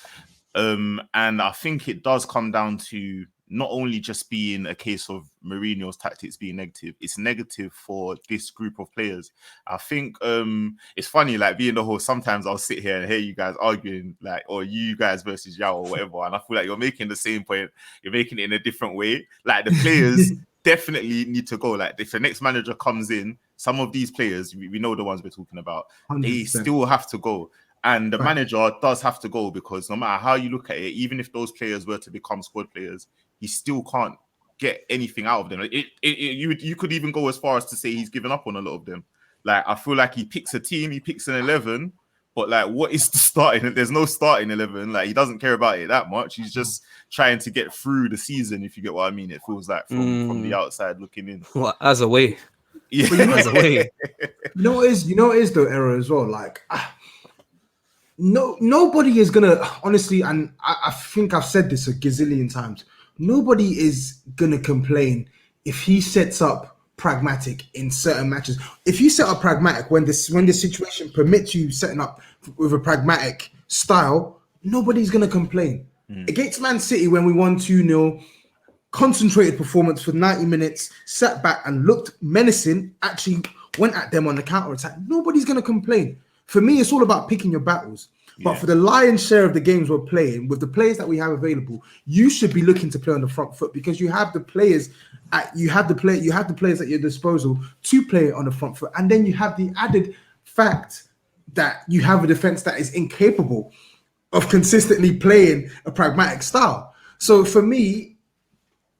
and I think it does come down to not only just being a case of Mourinho's tactics being negative, it's negative for this group of players. I think it's funny, being the host, sometimes I'll sit here and hear you guys arguing, or you guys versus Yao or whatever, and I feel like you're making the same point, you're making it in a different way. The players definitely need to go. If the next manager comes in, some of these players, we know the ones we're talking about, 100%. They still have to go. And the manager does have to go, because no matter how you look at it, even if those players were to become squad players, he still can't get anything out of them. You could even go as far as to say he's given up on a lot of them. I feel like he picks a team, he picks an 11, but what is the starting? There's no starting 11. He doesn't care about it that much. He's just trying to get through the season, if you get what I mean. It feels like from the outside looking in. Well, as a way. Yeah. As a way. You know what is the error as well? Nobody is gonna, honestly, and I think I've said this a gazillion times, nobody is gonna complain if he sets up pragmatic in certain matches. If you set up pragmatic when the situation permits you setting up with a pragmatic style, nobody's gonna complain. Against Man City, when we won 2-0, concentrated performance for 90 minutes, sat back and looked menacing, actually went at them on the counter attack, nobody's gonna complain. For me, it's all about picking your battles. But for the lion's share of the games we're playing, with the players that we have available, you should be looking to play on the front foot, because you have the players at your disposal to play on the front foot, and then you have the added fact that you have a defense that is incapable of consistently playing a pragmatic style. So for me,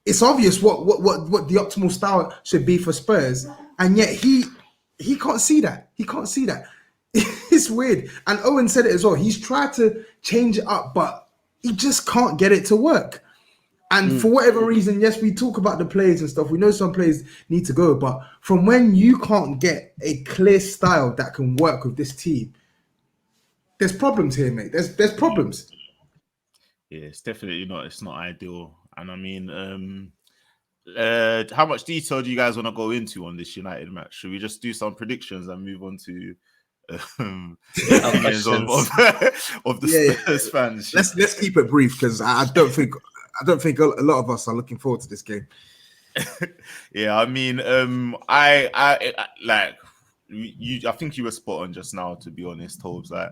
it's obvious what the optimal style should be for Spurs, and yet he can't see that. He can't see that. It's weird. And Owen said it as well. He's tried to change it up, but he just can't get it to work. And for whatever reason, yes, we talk about the players and stuff. We know some players need to go, but from when you can't get a clear style that can work with this team, there's problems here, mate. There's problems. Yeah, it's definitely not. It's not ideal. And I mean, how much detail do you guys want to go into on this United match? Should we just do some predictions and move on to opinions of the Spurs fans? Let's keep it brief because I don't think a lot of us are looking forward to this game. Yeah, I mean, I like you. I think you were spot on just now. To be honest, Tobes, like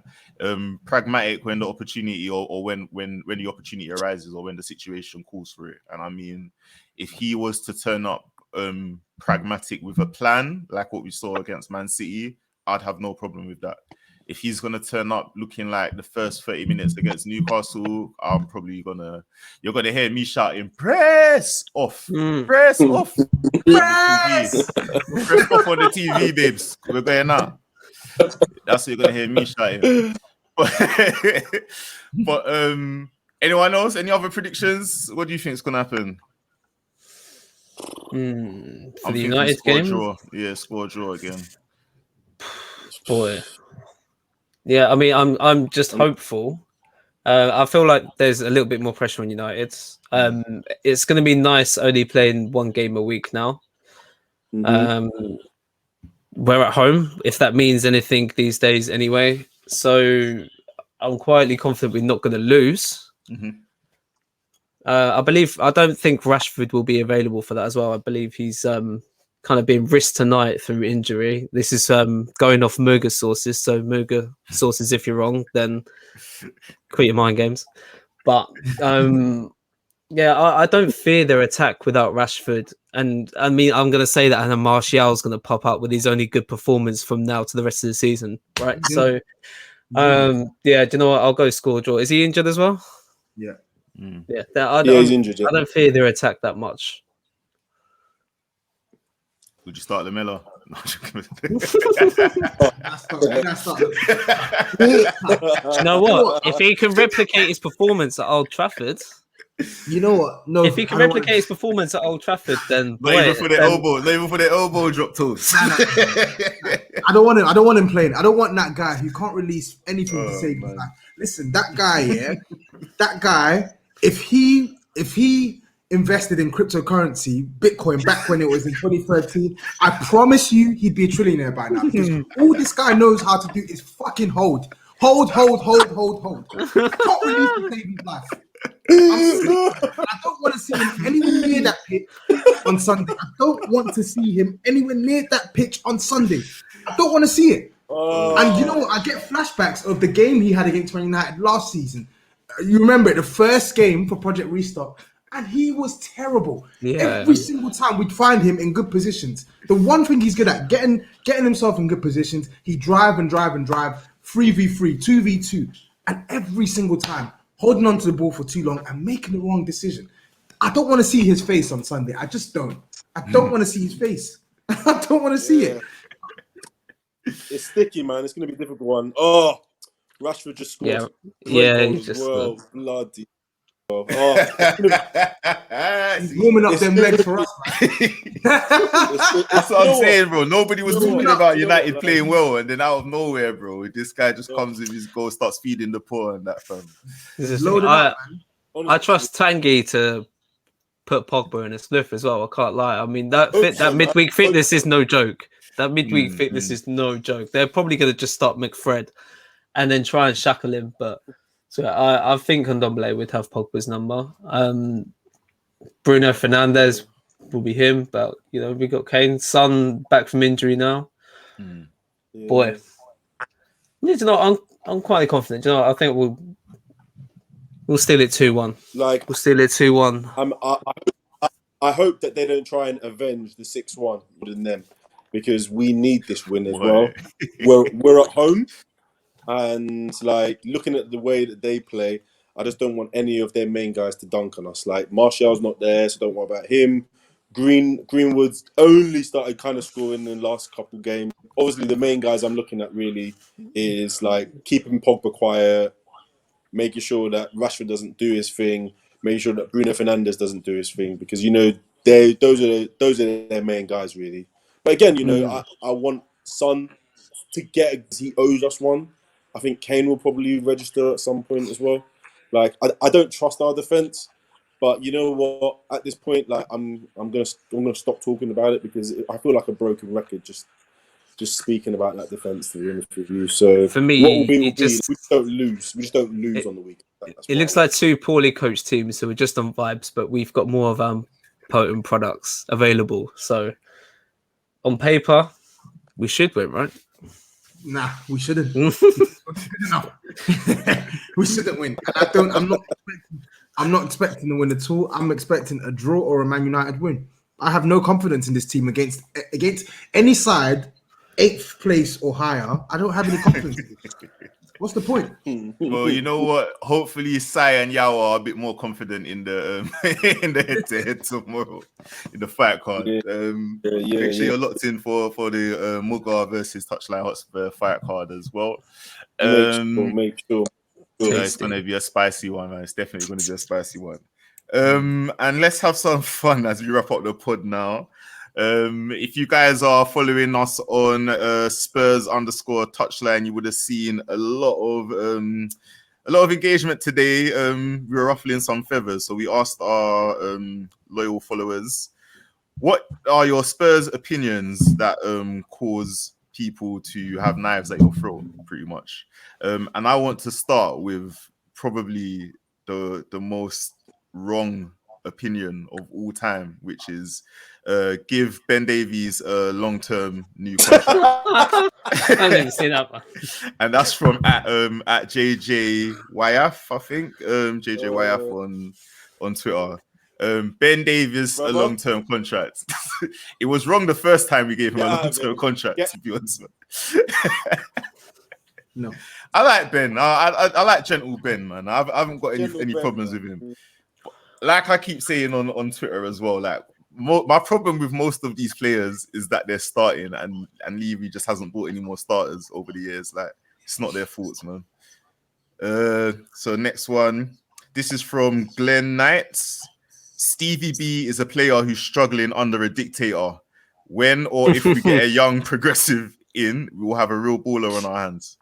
pragmatic when the opportunity or when the opportunity arises or when the situation calls for it. And I mean, if he was to turn up pragmatic with a plan like what we saw against Man City, I'd have no problem with that. If he's gonna turn up looking like the first 30 minutes against Newcastle, I'm probably you're gonna hear me shouting, press off, press off, press off on the TV, babes. We're going out. That's what you're gonna hear me shouting. But anyone else? Any other predictions? What do you think is gonna happen? For the United game? Draw. Yeah, score draw again. Boy. Yeah, I mean, I'm just hopeful. I feel like there's a little bit more pressure on United. It's going to be nice only playing one game a week now. We're at home, if that means anything these days anyway. So I'm quietly confident we're not going to lose. I don't think Rashford will be available for that as well. I believe he's kind of being risked tonight through injury. This is going off Muga sources. So Muga sources, if you're wrong, then quit your mind games. But yeah, I don't fear their attack without Rashford. And I mean, I'm going to say that, and then Martial's going to pop up with his only good performance from now to the rest of the season, right? So, yeah, do you know what? I'll go score draw. Is he injured as well? Yeah. Yeah, he's injured. Yeah. I don't fear their attack that much. Would you start Lamella? You know what? If he can replicate his performance at Old Trafford, you know what? No, if he can replicate his performance at Old Trafford, then not even for the elbow drop toes. I don't want him playing. I don't want that guy who can't release anything to save his life. Listen, that guy, that guy. If he invested in cryptocurrency, Bitcoin, back when it was in 2013, I promise you he'd be a trillionaire by now. Because all this guy knows how to do is fucking hold. Hold. Can't release to save his life. I'm sick. I don't want to see him anywhere near that pitch on Sunday. I don't want to see him anywhere near that pitch on Sunday. I don't want to see it. And you know what? I get flashbacks of the game he had against Man United last season. You remember it, the first game for Project Restart, and he was terrible. Yeah. Every single time we'd find him in good positions. The one thing he's good at, getting himself in good positions, he drive, 3v3, 2v2, and every single time holding on to the ball for too long and making the wrong decision. I don't want to see his face on Sunday. I just don't. I don't want to see his face. I don't want to see it. It's sticky, man. It's going to be a difficult one. Oh, Rashford just scored. Yeah, he just scored. Bloody. He's warming up them legs for us, man. That's what I'm saying, bro. Nobody was talking about United playing well, and then out of nowhere, bro, this guy just comes with his goal, starts feeding the poor and that. I trust Tanguy to put Pogba in a sniff as well. I can't lie. I mean, that midweek fitness is no joke. That midweek fitness is no joke. They're probably going to just start McFred and then try and shackle him. But so I think Ndombele would have Pogba's number. Bruno Fernandes will be him. But, you know, we got Kane. Son back from injury now. Boy. You know, I'm quite confident. You know, I think we'll steal it 2-1. We'll steal it 2-1. I hope that they don't try and avenge the 6-1 than them. Because we need this win as well. We're at home, and like looking at the way that they play, I just don't want any of their main guys to dunk on us. Like Martial's not there, so don't worry about him. Greenwood's only started kind of scoring in the last couple games. Obviously, the main guys I'm looking at really is like keeping Pogba quiet, making sure that Rashford doesn't do his thing, making sure that Bruno Fernandes doesn't do his thing, because those are their main guys really. But again, I want Son to get. He owes us one. I think Kane will probably register at some point as well. Like I don't trust our defense, but you know what? At this point, like I'm gonna stop talking about it, because I feel like a broken record just speaking about that defense, to be honest with you. So For me, what will be. We just just don't lose. We just don't lose on the weekend. it looks like two poorly coached teams, so we're just on vibes, but we've got more of potent products available. So on paper, we should win, right? Nah, we shouldn't. We shouldn't win. I'm not expecting to win at all. I'm expecting a draw or a Man United win. I have no confidence in this team against any side, 8th place or higher. I don't have any confidence. What's the point? Well, you know what? Hopefully, Sai and Yao are a bit more confident in the in the head-to-head tomorrow in the fight card. Make sure you're locked in for the Mughal versus Touchline Hotspur fight card as well. Make sure. It's going to be a spicy one, man. It's definitely going to be a spicy one. And let's have some fun as we wrap up the pod now. If you guys are following us on Spurs_touchline, you would have seen a lot of engagement today. We were ruffling some feathers, so we asked our loyal followers, what are your Spurs opinions that cause people to have knives at your throat, pretty much. And I want to start with probably the most wrong opinion of all time, which is give Ben Davies a long-term new contract. I didn't see that one. And that's from at JJ Wyaf, I think. JJ Wyaf on Twitter. Ben Davies a long-term contract. It was wrong the first time we gave him a long-term contract, to be honest. No, I like Ben. I like gentle Ben, man. I haven't got any problems with him. Like I keep saying on Twitter as well, like my problem with most of these players is that they're starting, and Levy just hasn't bought any more starters over the years. Like, it's not their faults, man. So next one. This is from Glenn Knights. Stevie B is a player who's struggling under a dictator. When or if we get a young progressive in, we will have a real baller on our hands.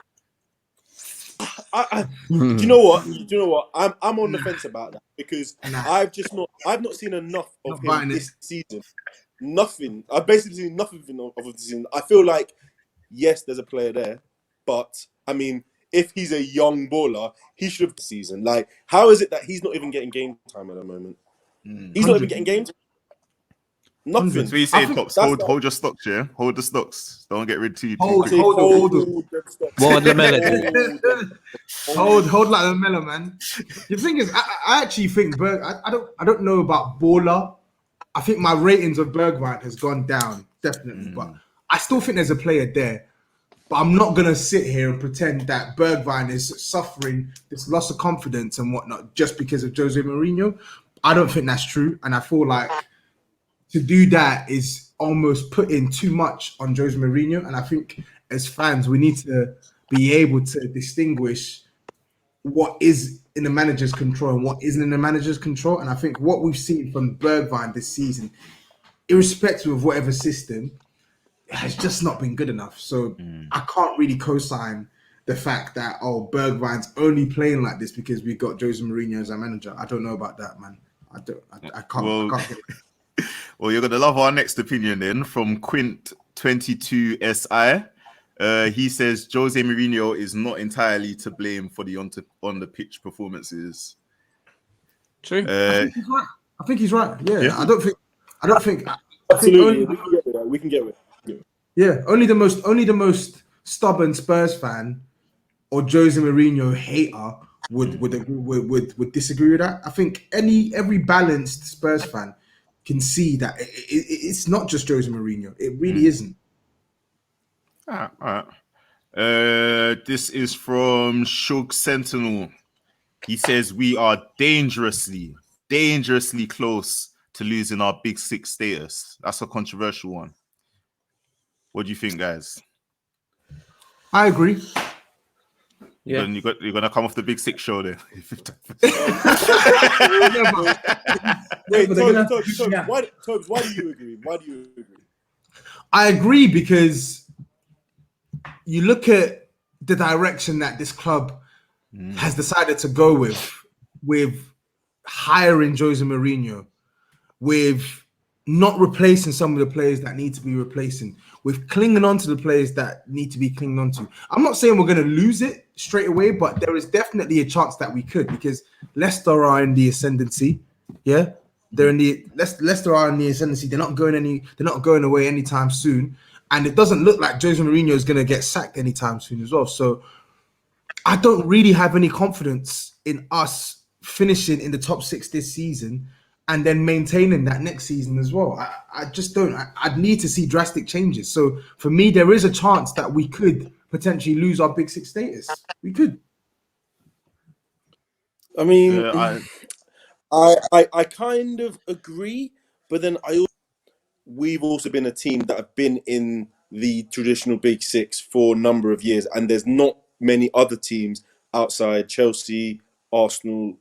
Do you know what? I'm on the fence about that, because I've not seen enough of him this season. Nothing. I've basically seen nothing of this season. I feel like, yes, there's a player there, but I mean, if he's a young baller, he should have the season. Like, how is it that he's not even getting game time at the moment? He's not even getting game time. Nothing. So you say, Pops, hold your stocks, yeah? Hold the stocks. Don't get rid of too hold quick. Hold What the melody? Hold like the mellow, man. The thing is, I actually think I don't know about baller. I think my ratings of Bergwijn has gone down, definitely. But I still think there's a player there. But I'm not going to sit here and pretend that Bergwijn is suffering this loss of confidence and whatnot just because of Jose Mourinho. I don't think that's true. And I feel like to do that is almost putting too much on Jose Mourinho. And I think as fans, we need to be able to distinguish what is in the manager's control and what isn't in the manager's control. And I think what we've seen from Bergwijn this season, irrespective of whatever system, has just not been good enough. So I can't really co-sign the fact that, Bergwijn's only playing like this because we got Jose Mourinho as our manager. I don't know about that, man. I can't get it. Well, you're going to love our next opinion then from Quint22SI. He says Jose Mourinho is not entirely to blame for the on the pitch performances. True. I think he's right. Yeah. I don't think. Absolutely, we can get with it. Yeah, only the most stubborn Spurs fan or Jose Mourinho hater would disagree with that. I think every balanced Spurs fan can see that it's not just Jose Mourinho. It really isn't. All right. This is from Shug Sentinel. He says we are dangerously close to losing our Big Six status. That's a controversial one. What do you think, guys? I agree. Yeah. Then you're gonna come off the Big Six show then. Wait, but they're gonna- Tobes, yeah. why do you agree? Why do you agree? I agree because you look at the direction that this club has decided to go with hiring Jose Mourinho, with not replacing some of the players that need to be replacing, with clinging on to the players that need to be clinging on to. I'm not saying we're going to lose it straight away, but there is definitely a chance that we could, because Leicester are in the ascendancy. Yeah, they're in the Leicester are in the ascendancy. They're not going away anytime soon, and it doesn't look like Jose Mourinho is going to get sacked anytime soon as well. So I don't really have any confidence in us finishing in the top 6 this season and then maintaining that next season as well. I just don't. I'd need to see drastic changes. So for me, there is a chance that we could potentially lose our Big Six status. We could. I mean, Yeah, I kind of agree, but then we've also been a team that have been in the traditional Big Six for a number of years, and there's not many other teams outside Chelsea, Arsenal,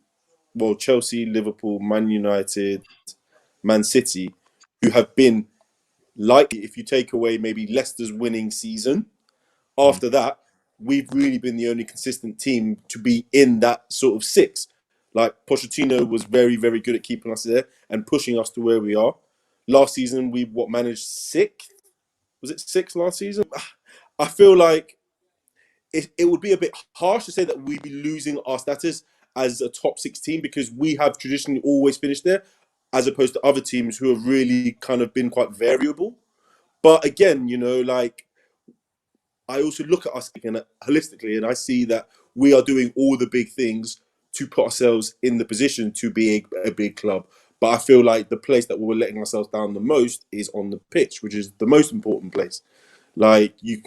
Chelsea, Liverpool, Man United, Man City, who have been like, if you take away maybe Leicester's winning season, after that, we've really been the only consistent team to be in that sort of 6. Like Pochettino was very, very good at keeping us there and pushing us to where we are. Last season, we managed 6th? Was it 6th last season? I feel like it would be a bit harsh to say that we'd be losing our status as a top 6 team, because we have traditionally always finished there, as opposed to other teams who have really kind of been quite variable. But again, like, I also look at us holistically, and I see that we are doing all the big things to put ourselves in the position to be a big club. But I feel like the place that we're letting ourselves down the most is on the pitch, which is the most important place. Like, you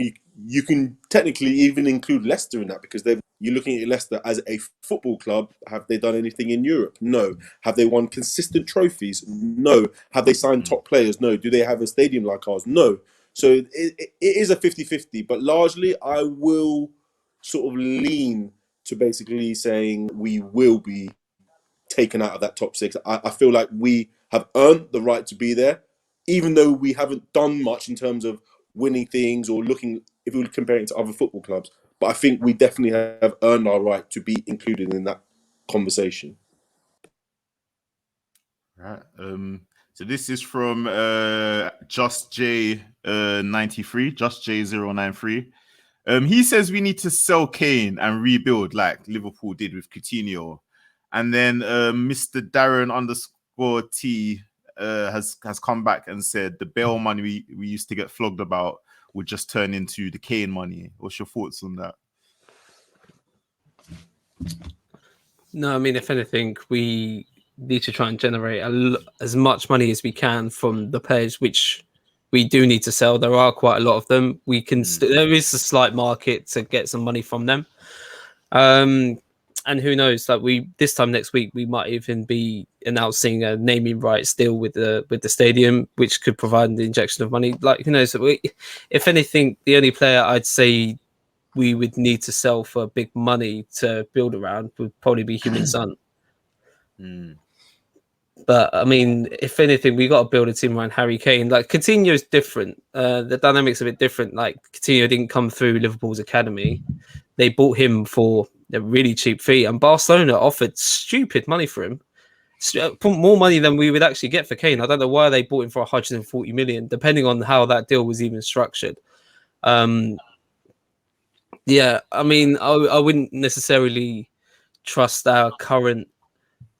can technically even include Leicester in that, because you're looking at Leicester as a football club. Have they done anything in Europe? No. Have they won consistent trophies? No. Have they signed top players? No. Do they have a stadium like ours? No. So it is a 50-50, but largely I will sort of lean to basically saying we will be taken out of that top 6. I feel like we have earned the right to be there, even though we haven't done much in terms of winning things or looking, if we were comparing it to other football clubs. But I think we definitely have earned our right to be included in that conversation. right. So this is from Just J 93, Just J 093. He says we need to sell Kane and rebuild like Liverpool did with Coutinho. And then Mr. Darren _T has come back and said the Bale money we used to get flogged about would just turn into the Kane money. What's your thoughts on that? No, I mean, if anything, we need to try and generate as much money as we can from the players which we do need to sell. There are quite a lot of them. We can there is a slight market to get some money from them. And who knows, like this time next week we might even be announcing a naming rights deal with the stadium, which could provide the injection of money. Like, who knows, if anything, the only player I'd say we would need to sell for big money to build around would probably be Heung-min Son. But I mean, if anything, we got to build a team around Harry Kane. Like, Coutinho is different. The dynamics are a bit different. Like, Coutinho didn't come through Liverpool's academy. They bought him for a really cheap fee, and Barcelona offered stupid money for him. More money than we would actually get for Kane. I don't know why they bought him for 140 million, depending on how that deal was even structured. Yeah, I mean, I wouldn't necessarily trust our current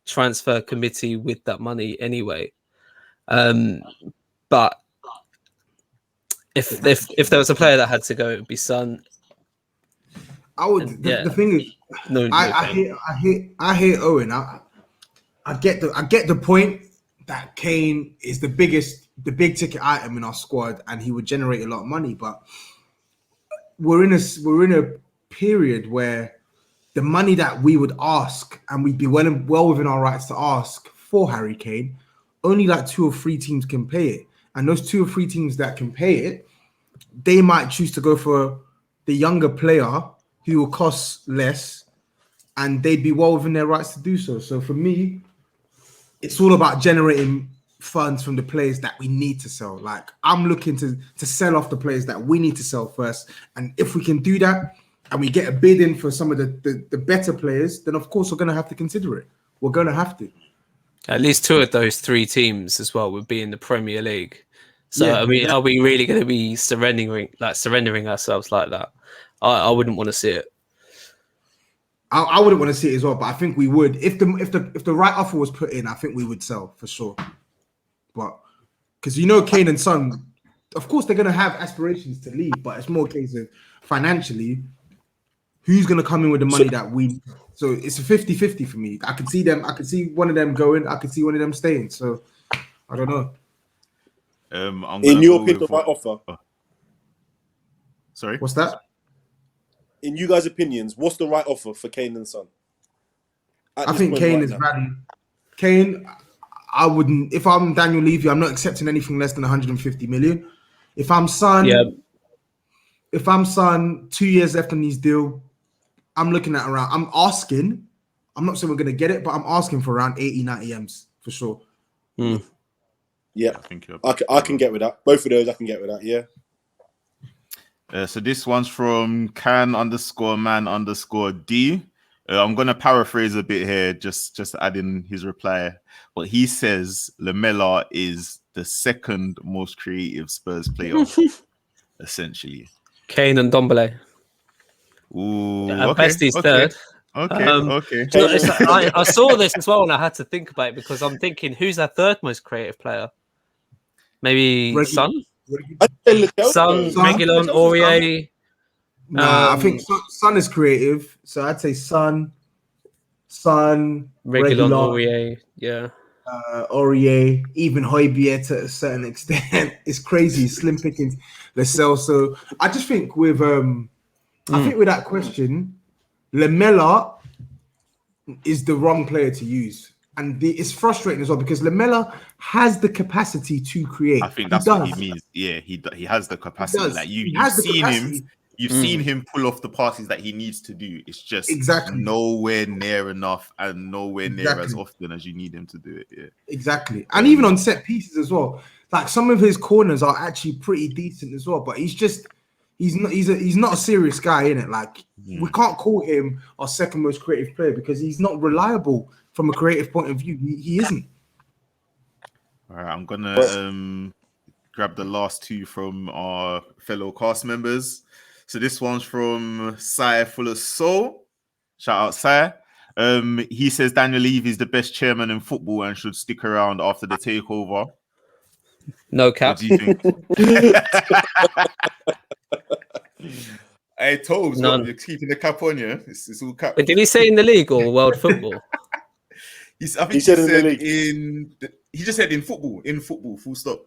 transfer committee with that money anyway. But if there was a player that had to go, it would be Son. I would. The thing is, I hear Owen. I get the point that Kane is the big ticket item in our squad, and he would generate a lot of money. But we're in a period where the money that we would ask, and we'd be well within our rights to ask for Harry Kane, only like 2 or 3 teams can pay it, and those 2 or 3 teams that can pay it, they might choose to go for the younger player who will cost less, and they'd be well within their rights to do so. So for me, it's all about generating funds from the players that we need to sell. Like, I'm looking to sell off the players that we need to sell first. And if we can do that and we get a bid in for some of the better players, then of course we're going to have to consider it. We're going to have to. At least 2 of those 3 teams as well would be in the Premier League. So, Yeah, I mean, are we really going to be surrendering ourselves like that? I wouldn't want to see it. I wouldn't want to see it as well, but I think we would. If the right offer was put in, I think we would sell for sure. But because Kane and Son, of course they're going to have aspirations to leave, but it's more a case of financially, who's going to come in with the money that we. So it's a 50-50 for me. I could see one of them going. I could see one of them staying. So I don't know. In your opinion, the right offer. Sorry, what's that? In you guys' opinions, what's the right offer for Kane and Son? I think Kane is value. Kane, I wouldn't. If I'm Daniel Levy, I'm not accepting anything less than 150 million. If I'm Son, 2 years left on his deal, I'm looking at around. I'm asking. I'm not saying we're gonna get it, but I'm asking for around 80, 90 M's for sure. Yeah, I can get with that. Both of those, I can get with that. Yeah. So this one's from Can_man_D. I'm gonna paraphrase a bit here, just add in his reply. But he says Lamela is the second most creative Spurs player, essentially. Kane and Ndombele. Ooh, At best he's third. Okay. I saw this as well, and I had to think about it because I'm thinking, who's our third most creative player? Maybe Son? Son, Reguilon, Aurier. I think Son is creative, so I'd say Son, Reguilon, Aurier, yeah, Aurier, even Højbjerg to a certain extent. It's crazy, slim pickings. Lascelles. So I just think with that question, Lamela is the wrong player to use. And it's frustrating as well because Lamela has the capacity to create. I think that's what he means. Yeah, he has the capacity. Like you've seen him pull off the passes that he needs to do. It's just nowhere near enough and nowhere near as often as you need him to do it. Yeah, exactly. And even on set pieces as well. Like some of his corners are actually pretty decent as well. But he's not a serious guy, innit? Like we can't call him our second most creative player because he's not reliable. From a creative point of view, he isn't. All right, I'm gonna grab the last 2 from our fellow cast members. So this one's from Sai Full of Soul. Shout out Sai. He says Daniel Levy is the best chairman in football and should stick around after the takeover. No cap. What do you think? Hey, Tobes, you're keeping the cap on you. It's all cap. But did he say in the league or world football? I think he said he just said in football, full stop.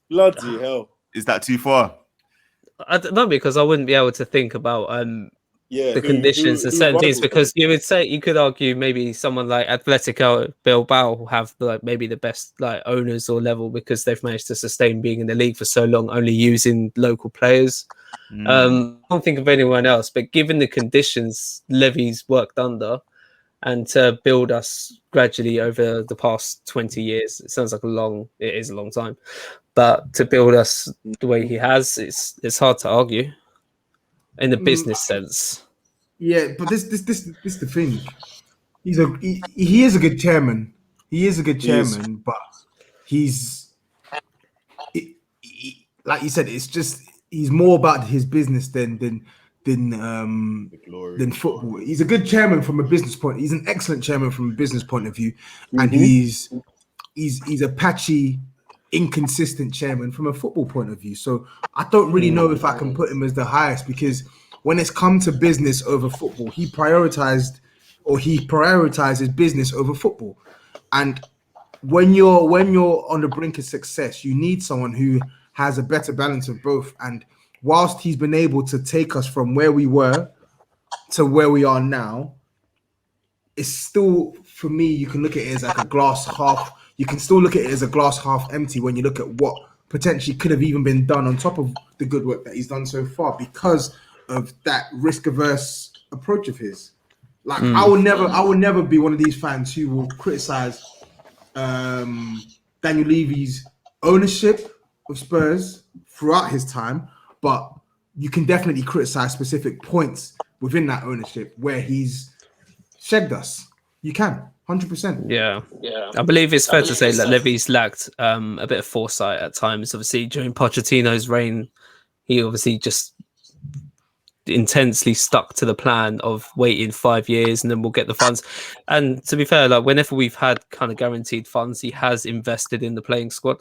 Bloody hell. Is that too far? I don't know, because I wouldn't be able to think about the conditions and certain things, because you could argue maybe someone like Atletico Bilbao will have maybe the best owners or level because they've managed to sustain being in the league for so long, only using local players. I don't think of anyone else, but given the conditions Levy's worked under, and to build us gradually over the past 20 years, it sounds like it is a long time, but to build us the way he has, it's hard to argue in the business sense. Yeah, but this is the thing. He is a good chairman. He is a good chairman, but like you said, it's just he's more about his business than football. He's a good chairman from a business point. He's an excellent chairman from a business point of view, and he's a patchy, inconsistent chairman from a football point of view. So I don't really know if I can put him as the highest, because when it's come to business over football, he prioritizes business over football. And when you're on the brink of success, you need someone who has a better balance of both. And whilst he's been able to take us from where we were to where we are now, it's still, for me, you can look at it as like a glass half. You can still look at it as a glass half empty when you look at what potentially could have even been done on top of the good work that he's done so far, because of that risk averse approach of his. Like I will never be one of these fans who will criticize Daniel Levy's ownership of Spurs throughout his time, but you can definitely criticize specific points within that ownership where he's shagged us. You can, 100%. Yeah. I believe it's fair to say that Levy's lacked a bit of foresight at times. Obviously, during Pochettino's reign, he obviously just intensely stuck to the plan of waiting 5 years and then we'll get the funds. And to be fair, like whenever we've had kind of guaranteed funds, he has invested in the playing squad.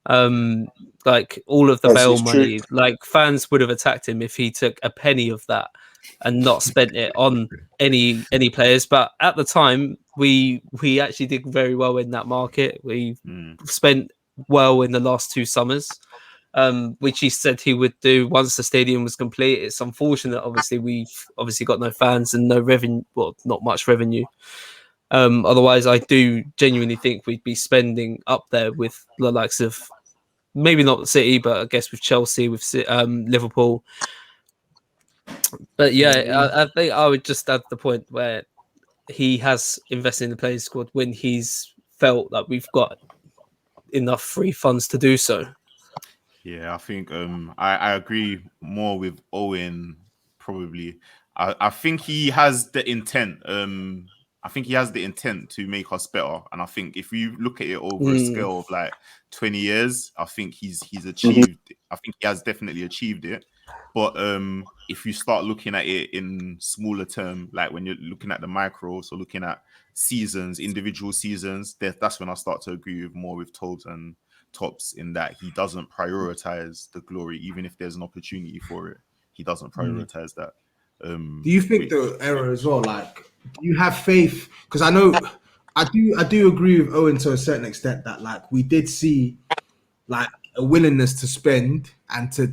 Like all of the bail money, like fans would have attacked him if he took a penny of that and not spent it on any players. But at the time, we actually did very well in that market. We spent well in the last 2 summers. Which he said he would do once the stadium was complete. It's unfortunate, obviously, we've got no fans and no revenue, well, not much revenue. Otherwise, I do genuinely think we'd be spending up there with the likes of, maybe not City, but I guess with Chelsea, with Liverpool. But yeah, I think I would just add the point where he has invested in the playing squad when he's felt that we've got enough free funds to do so. Yeah, I think I agree more with Owen. Probably, I think he has the intent. I think he has the intent to make us better. And I think if you look at it over a scale of like 20 years, I think he's achieved. I think he has definitely achieved it. But if you start looking at it in smaller term, like when you're looking at the micro, so looking at seasons, individual seasons, that's when I start to agree more with Tobes and Tops in that he doesn't prioritize the glory, even if there's an opportunity for it. He doesn't prioritize that. Do you think the error as well? Like, do you have faith? Because I know I do agree with Owen to a certain extent that like we did see like a willingness to spend and to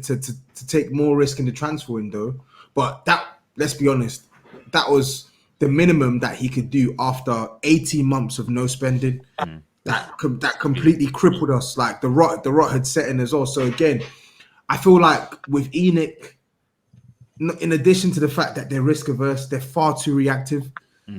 take more risk in the transfer window, but that, let's be honest, that was the minimum that he could do after 18 months of no spending. That completely crippled us. Like the rot had set in as well. So again, I feel like with Enoch, in addition to the fact that they're risk averse, they're far too reactive.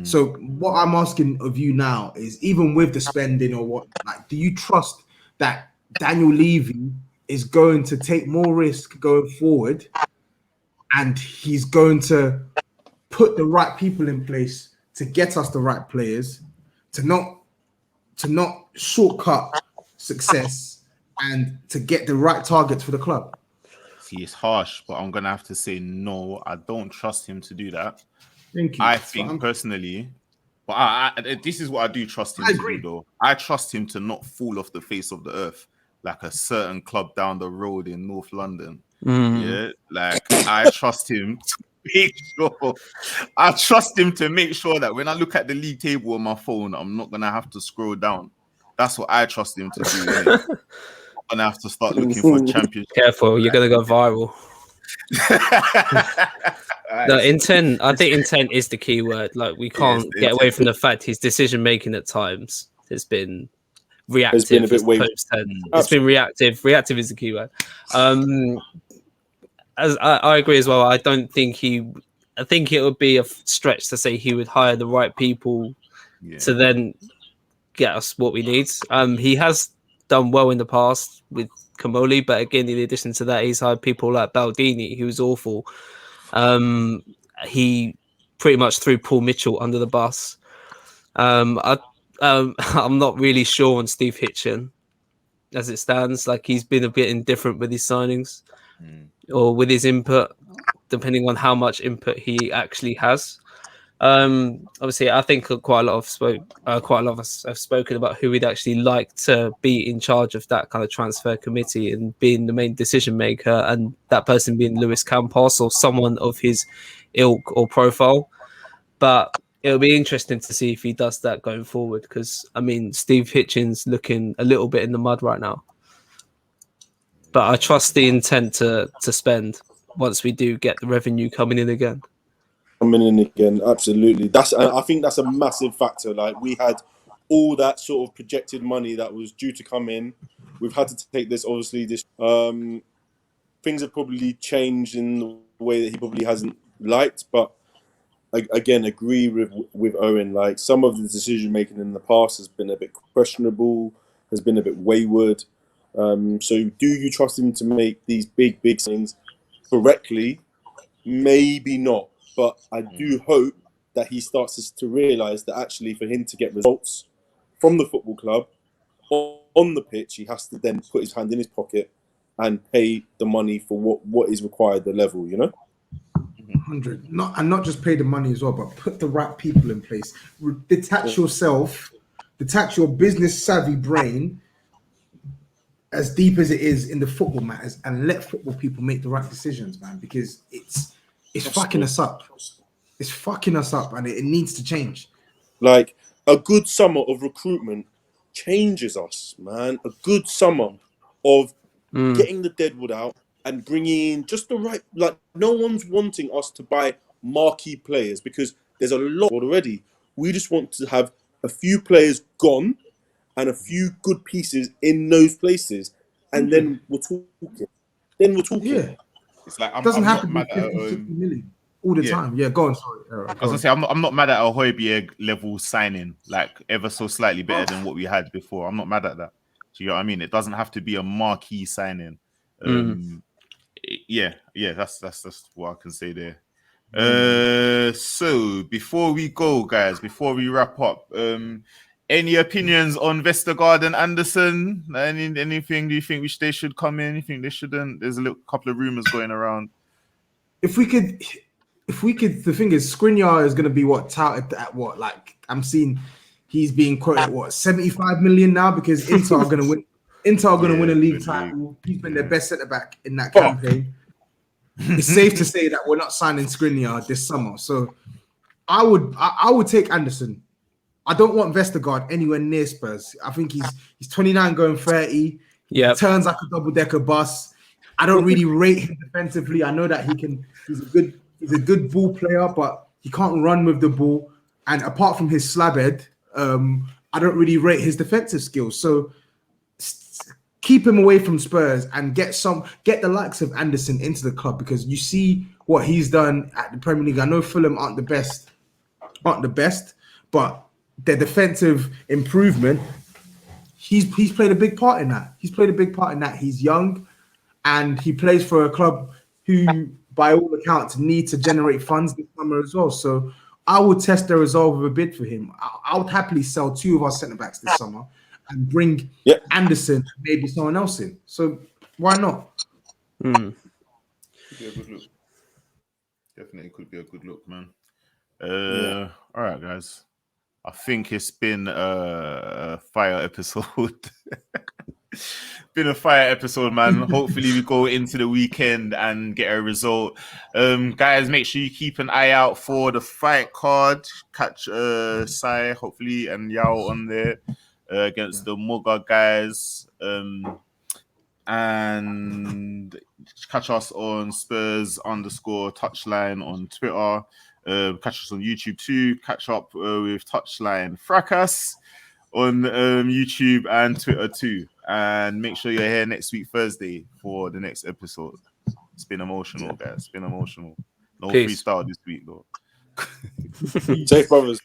So what I'm asking of you now is, even with the spending or what, like, do you trust that Daniel Levy is going to take more risk going forward, and he's going to put the right people in place to get us the right players, to not shortcut success, and to get the right targets for the club? See, it's harsh, but I'm gonna have to say no. I don't trust him to do that. Thank you. I think personally, but I this is what I do trust him to do, though. I trust him to not fall off the face of the earth like a certain club down the road in North London. Yeah, like I trust him to make sure. I trust him to make sure that when I look at the league table on my phone, I'm not gonna have to scroll down. That's what I trust him to do. Right? I'm gonna have to start looking for a championship. Careful, you're gonna go viral. No, intent. I think intent is the key word. Like, we can't get away from the fact his decision making at times has been reactive. It's been a bit It's been reactive. Reactive is the key word. As I agree as well. I think it would be a stretch to say he would hire the right people to then get us what we need. He has done well in the past with Kamoli, but again, in addition to that, he's hired people like Baldini, who was awful. He pretty much threw Paul Mitchell under the bus. I'm not really sure on Steve Hitchen as it stands. Like, he's been a bit indifferent with his signings or with his input, depending on how much input he actually has. Obviously, I think quite a lot of us have spoken about who we'd actually like to be in charge of that kind of transfer committee and being the main decision maker, and that person being Luis Campos or someone of his ilk or profile. But it'll be interesting to see if he does that going forward, because I mean, Steve Hitchens looking a little bit in the mud right now. But I trust the intent to spend once we do get the revenue coming in again. Coming in again, absolutely. I think that's a massive factor. Like, we had all that sort of projected money that was due to come in. We've had to take this, obviously, things have probably changed in the way that he probably hasn't liked, but I, again, agree with Owen. Like, some of the decision making in the past has been a bit questionable, has been a bit wayward. So do you trust him to make these big things correctly? Maybe not, but I do hope that he starts to realise that actually for him to get results from the football club on the pitch, he has to then put his hand in his pocket and pay the money for what is required, the level, you know? 100. Not just pay the money as well, but put the right people in place. Detach yourself, detach your business savvy brain, as deep as it is in the football matters, and let football people make the right decisions, man, because it's fucking us up. It's fucking us up, and it needs to change. Like, a good summer of recruitment changes us, man. A good summer of getting the deadwood out and bringing in just the right, like, no one's wanting us to buy marquee players because there's a lot already. We just want to have a few players gone and a few good pieces in those places, and then we're talking. Yeah, It's like it doesn't I'm have to not be mad 50, at 60 million all the time. Yeah, go on. Sorry, I was gonna say I'm not mad at a Højbjerg level signing, like ever so slightly better than what we had before. I'm not mad at that. Do you know what I mean? It doesn't have to be a marquee signing. Yeah, that's what I can say there. So before we go, guys, before we wrap up, any opinions on Vestergaard and Anderson? Anything? Do you think they should come in? You think they shouldn't? There's a couple of rumors going around. If we could, the thing is, Skriniar is going to be touted at what? Like, I'm seeing he's being quoted at what, 75 million now, because Inter are going to win. Inter are going to win a league title. He's been their best centre back in that campaign. It's safe to say that we're not signing Skriniar this summer. So I would take Anderson. I don't want Vestergaard anywhere near Spurs. I think he's 29 going 30. He turns like a double-decker bus. I don't really rate him defensively. I know that he's a good ball player, but he can't run with the ball. And apart from his slab head, I don't really rate his defensive skills. So keep him away from Spurs and get the likes of Anderson into the club, because you see what he's done at the Premier League. I know Fulham aren't the best, but their defensive improvement, he's played a big part in that. He's young, and he plays for a club who, by all accounts, need to generate funds this summer as well. So I would test their resolve with a bid for him. I would happily sell 2 of our centre backs this summer and bring Anderson and maybe someone else in. So why not? Could be a good look. Definitely could be a good look, man. All right, guys. I think it's been a fire episode. Been a fire episode, man. Hopefully we go into the weekend and get a result. Guys, make sure you keep an eye out for the fight card. Catch Sai, hopefully, and Yao on there against the Moga guys. And catch us on Spurs _touchline on Twitter. Catch us on YouTube too. Catch up with Touchline Fracas on YouTube and Twitter too. And make sure you're here next week, Thursday, for the next episode. It's been emotional, guys. It's been emotional. No freestyle this week, though. Safe, brothers.